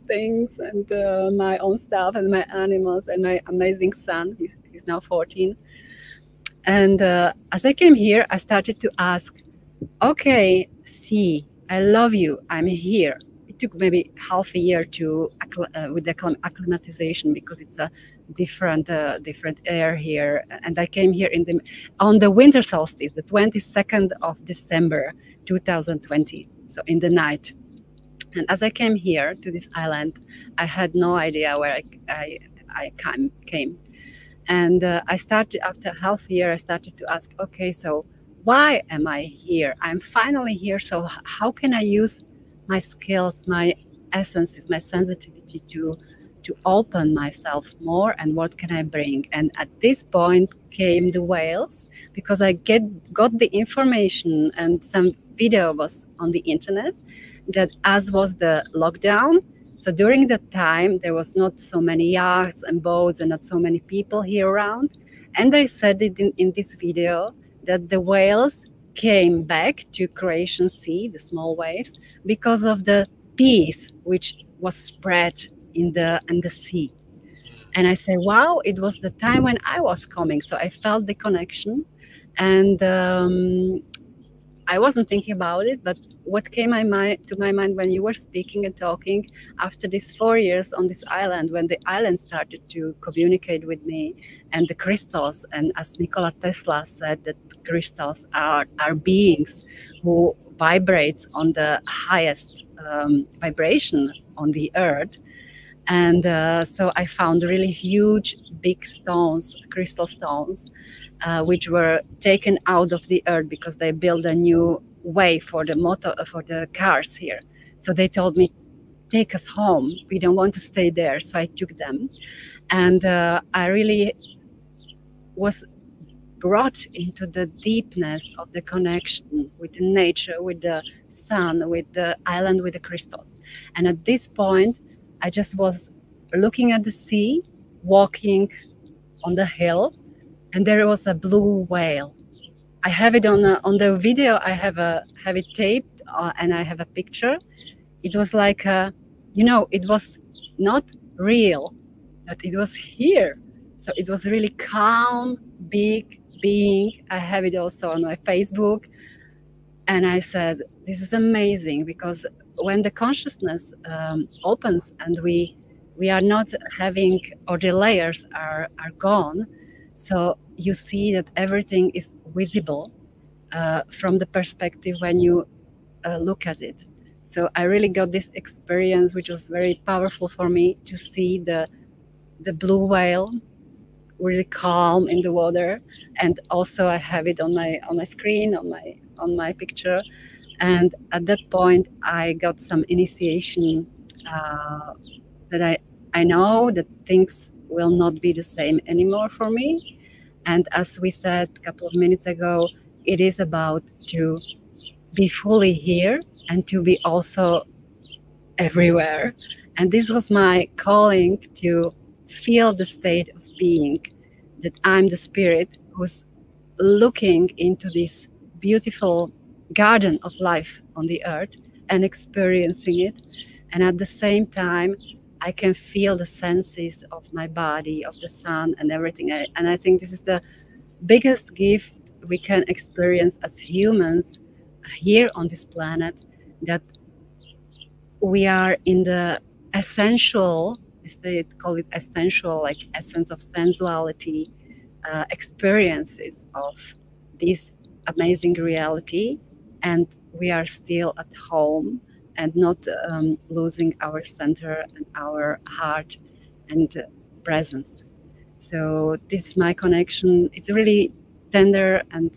things, and my own stuff and my animals and my amazing son. He's now 14. And as I came here, I started to ask, okay, sea, I love you, I'm here. It took maybe half a year to with the acclimatization, because it's a different air here. And I came here on the winter solstice, the 22nd of December 2020, so in the night. And as I came here to this island, I had no idea where I came. And I started, after half a year, I started to ask, okay, so why am I here? I'm finally here. So how can I use my skills, my essences, my sensitivity to open myself more, and what can I bring? And at this point came the whales, because I got the information, and some video was on the internet, that as was the lockdown, so during that time, there was not so many yachts and boats and not so many people here around. And they said it in this video that the whales came back to Croatian Sea, the small waves, because of the peace which was spread in the sea. And I say, wow, it was the time when I was coming. So I felt the connection. And I wasn't thinking about it, but what came to my mind when you were speaking and talking, after these 4 years on this island, when the island started to communicate with me, and the crystals, and as Nikola Tesla said, that crystals are beings who vibrates on the highest vibration on the earth. And so I found really huge, big stones, crystal stones, which were taken out of the earth because they built a new way for the cars here. So they told me, take us home. We don't want to stay there. So I took them, and I really was brought into the deepness of the connection with the nature, with the sun, with the island, with the crystals. And at this point, I just was looking at the sea, walking on the hill, and there was a blue whale. I have it on the video. I have it taped, and I have a picture. It was like it was not real, but it was here. So it was really calm, big being. I have it also on my Facebook, and I said, this is amazing, because when the consciousness opens and we are not having, or the layers are gone, so you see that everything is visible from the perspective when you look at it. So I really got this experience, which was very powerful for me, to see the blue whale really calm in the water, and also I have it on my screen, on my picture. And at that point, I got some initiation that I know that things will not be the same anymore for me. And as we said a couple of minutes ago, it is about to be fully here and to be also everywhere. And this was my calling, to feel the state of being, that I'm the spirit who's looking into this beautiful garden of life on the earth and experiencing it. And at the same time, I can feel the senses of my body, of the sun and everything. And I think this is the biggest gift we can experience as humans here on this planet, that we are in the essential, call it essential, like essence of sensuality, experiences of this amazing reality, and we are still at home and not losing our center and our heart and presence. So this is my connection. It's a really tender and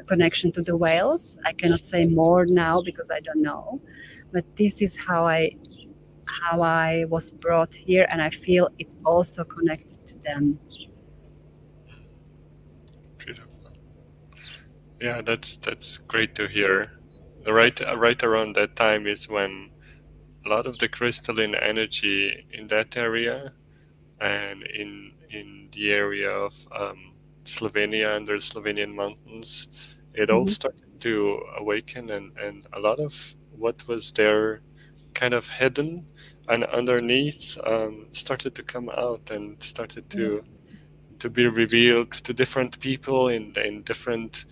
connection to the whales. I cannot say more now because I don't know, but this is how I was brought here, and I feel it's also connected to them. Beautiful. Yeah, that's great to hear. Right around that time is when a lot of the crystalline energy in that area and in the area of Slovenia, under the Slovenian mountains, it all started to awaken, and a lot of what was there kind of hidden and underneath started to come out and started to to be revealed to different people in different,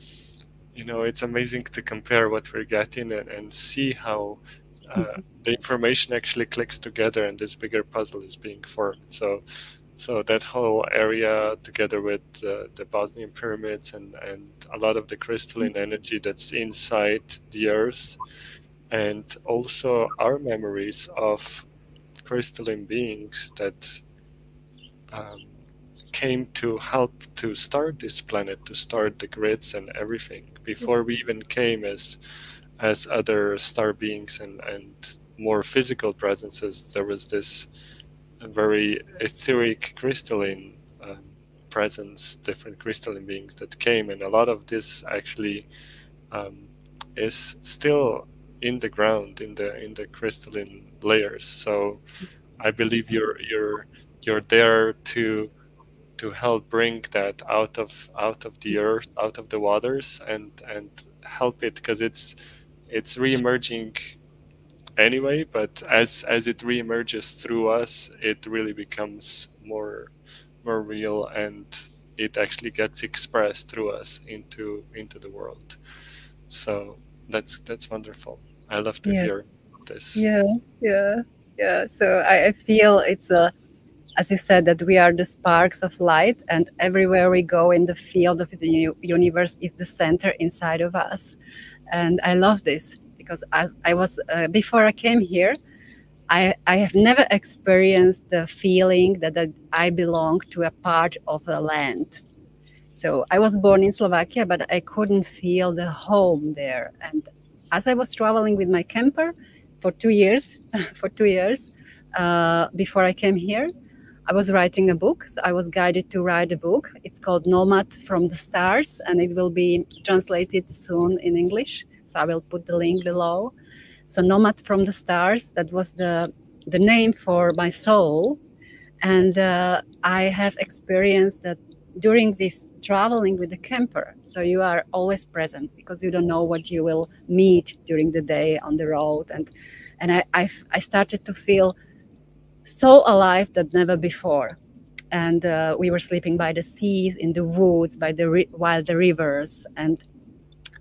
you know, it's amazing to compare what we're getting and see how the information actually clicks together and this bigger puzzle is being formed. So that whole area, together with the Bosnian pyramids and a lot of the crystalline energy that's inside the earth, and also our memories of crystalline beings that came to help to start this planet, to start the grids and everything before we even came as other star beings and more physical presences. There was this very etheric crystalline presence, different crystalline beings that came, and a lot of this actually is still in the ground, in the crystalline layers. So I believe you're there to help bring that out of the earth, out of the waters, and help it, because it's re-emerging anyway, but as it re-emerges through us, it really becomes more real, and it actually gets expressed through us into the world. So that's wonderful. I love to hear this. Yeah. So I feel it's as you said, that we are the sparks of light, and everywhere we go in the field of the universe is the center inside of us. And I love this, because I was before I came here, I have never experienced the feeling that I belong to a part of the land. So I was born in Slovakia, but I couldn't feel the home there. And as I was traveling with my camper for 2 years, before I came here, I was writing a book. So I was guided to write a book. It's called Nomad from the Stars, and it will be translated soon in English. So I will put the link below. So Nomad from the Stars, that was the name for my soul. And I have experienced that during this traveling with the camper. So you are always present, because you don't know what you will meet during the day on the road. And I started to feel so alive than never before. And we were sleeping by the seas, in the woods, by the rivers. And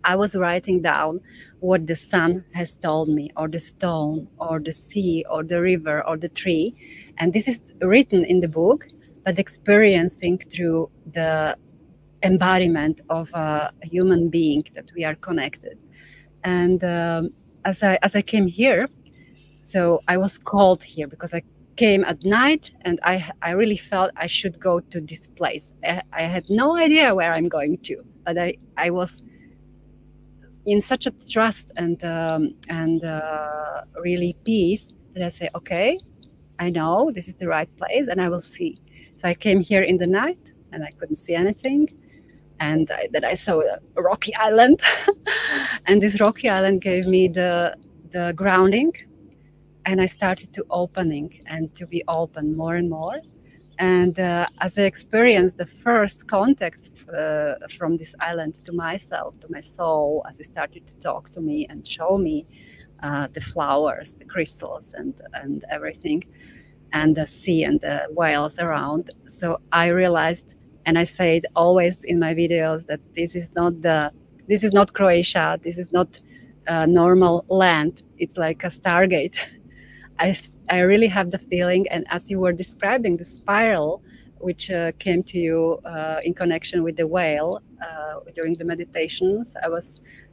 I was writing down what the sun has told me, or the stone, or the sea, or the river, or the tree. And this is written in the book, but experiencing through the embodiment of a human being, that we are connected. And as I came here, so I was called here because I came at night, and I really felt I should go to this place. I had no idea where I'm going to, but I was in such a trust and really peace, that I say, okay, I know this is the right place, and I will see. So I came here in the night, and I couldn't see anything, and then I saw a rocky island, and this rocky island gave me the grounding, and I started to opening and to be open more and more. And as I experienced the first contact from this island to myself, to my soul, as it started to talk to me and show me the flowers, the crystals, and everything, and the sea and the whales around. So I realized, and I say it always in my videos, that this is not Croatia. This is not a normal land. It's like a Stargate. I really have the feeling, and as you were describing the spiral, which came to you in connection with the whale during the meditations,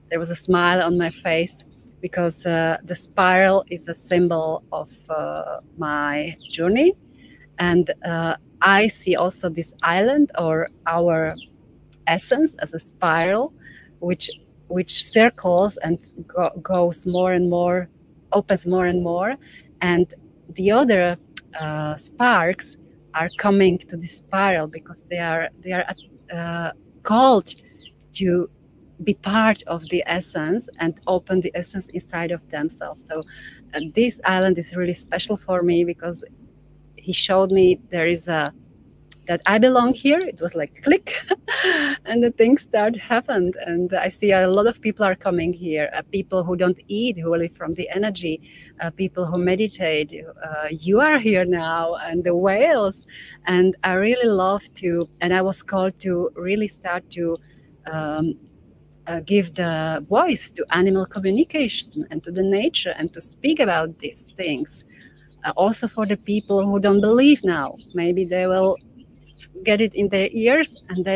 there was a smile on my face, because the spiral is a symbol of my journey, and I see also this island, or our essence, as a spiral, which circles and goes more and more, opens more and more. And the other sparks are coming to the spiral, because they are called to be part of the essence and open the essence inside of themselves. So this island is really special for me, because he showed me there is a that I belong here. It was like click, and the things start happened. And I see a lot of people are coming here. People who don't eat, who live from the energy. People who meditate. You are here now, and the whales. And I really love to. And I was called to really start to. Give the voice to animal communication and to the nature and to speak about these things. Also for the people who don't believe now, maybe they will get it in their ears and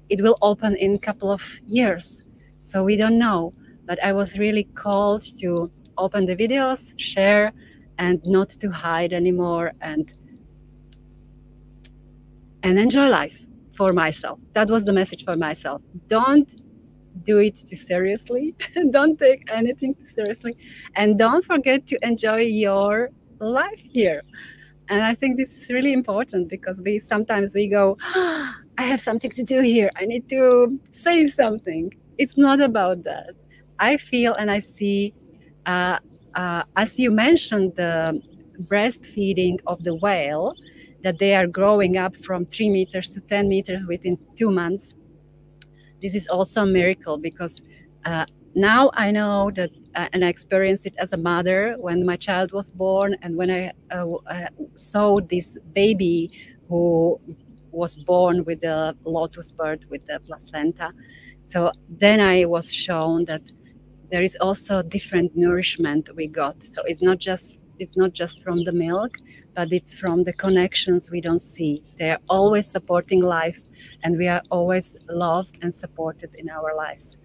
it will open in a couple of years. So we don't know, but I was really called to open the videos, share, and not to hide anymore, and enjoy life for myself. That was the message for myself. Don't do it too seriously. Don't take anything too seriously, and don't forget to enjoy your life here. And I think this is really important, because sometimes we go, I have something to do here, I need to save something. It's not about that. I feel and I see, as you mentioned, the breastfeeding of the whale, that they are growing up from 3 meters to 10 meters within 2 months. This is also a miracle, because now I know that, and I experienced it as a mother when my child was born, and when I saw this baby who was born with the lotus bird, with the placenta. So then I was shown that there is also different nourishment we got. So it's not just from the milk, but it's from the connections we don't see. They're always supporting life, and we are always loved and supported in our lives.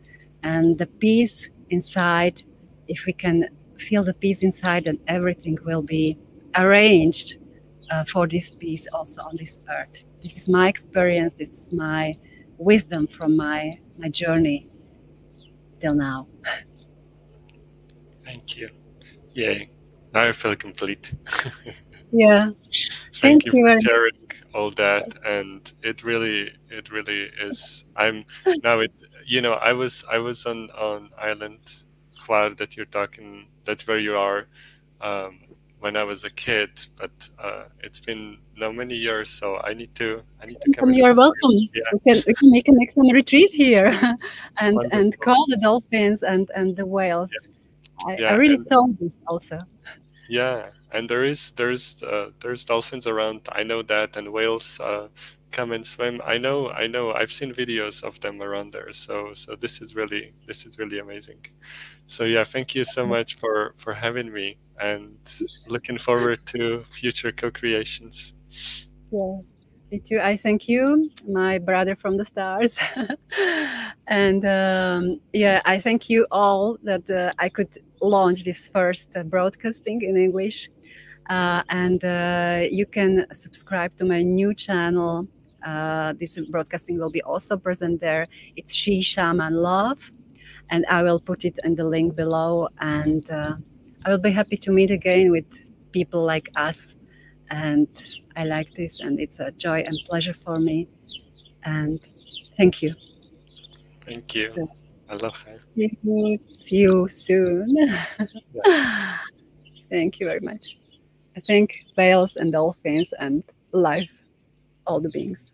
And the peace inside, if we can feel the peace inside, then everything will be arranged for this peace also on this earth. This is my experience. This is my wisdom from my journey till now. Thank you. Yay. Now I feel complete. Yeah. Thank you for sharing all that. And it really is. I was on island WHALES that you're talking, that's where you are, when I was a kid, but it's been now many years, so I need to come. You're welcome. Yeah. We can make some retreat here and call the dolphins and the whales. Yeah. I really saw this also. Yeah, and there's dolphins around. I know that, and whales come and swim. I know. I've seen videos of them around there. So this is really amazing. So yeah, thank you so much for having me, and looking forward to future co-creations. Yeah, me too. I thank you, my brother from the stars. And yeah, I thank you all that I could launch this first broadcasting in English. And you can subscribe to my new channel. This broadcasting will be also present there. It's She Shaman Love, and I will put it in the link below. And I will be happy to meet again with people like us. And I like this, and it's a joy and pleasure for me. And thank you. Thank you. So, aloha. See you soon. Yes. Thank you very much. I thank whales and dolphins and life, all the beings.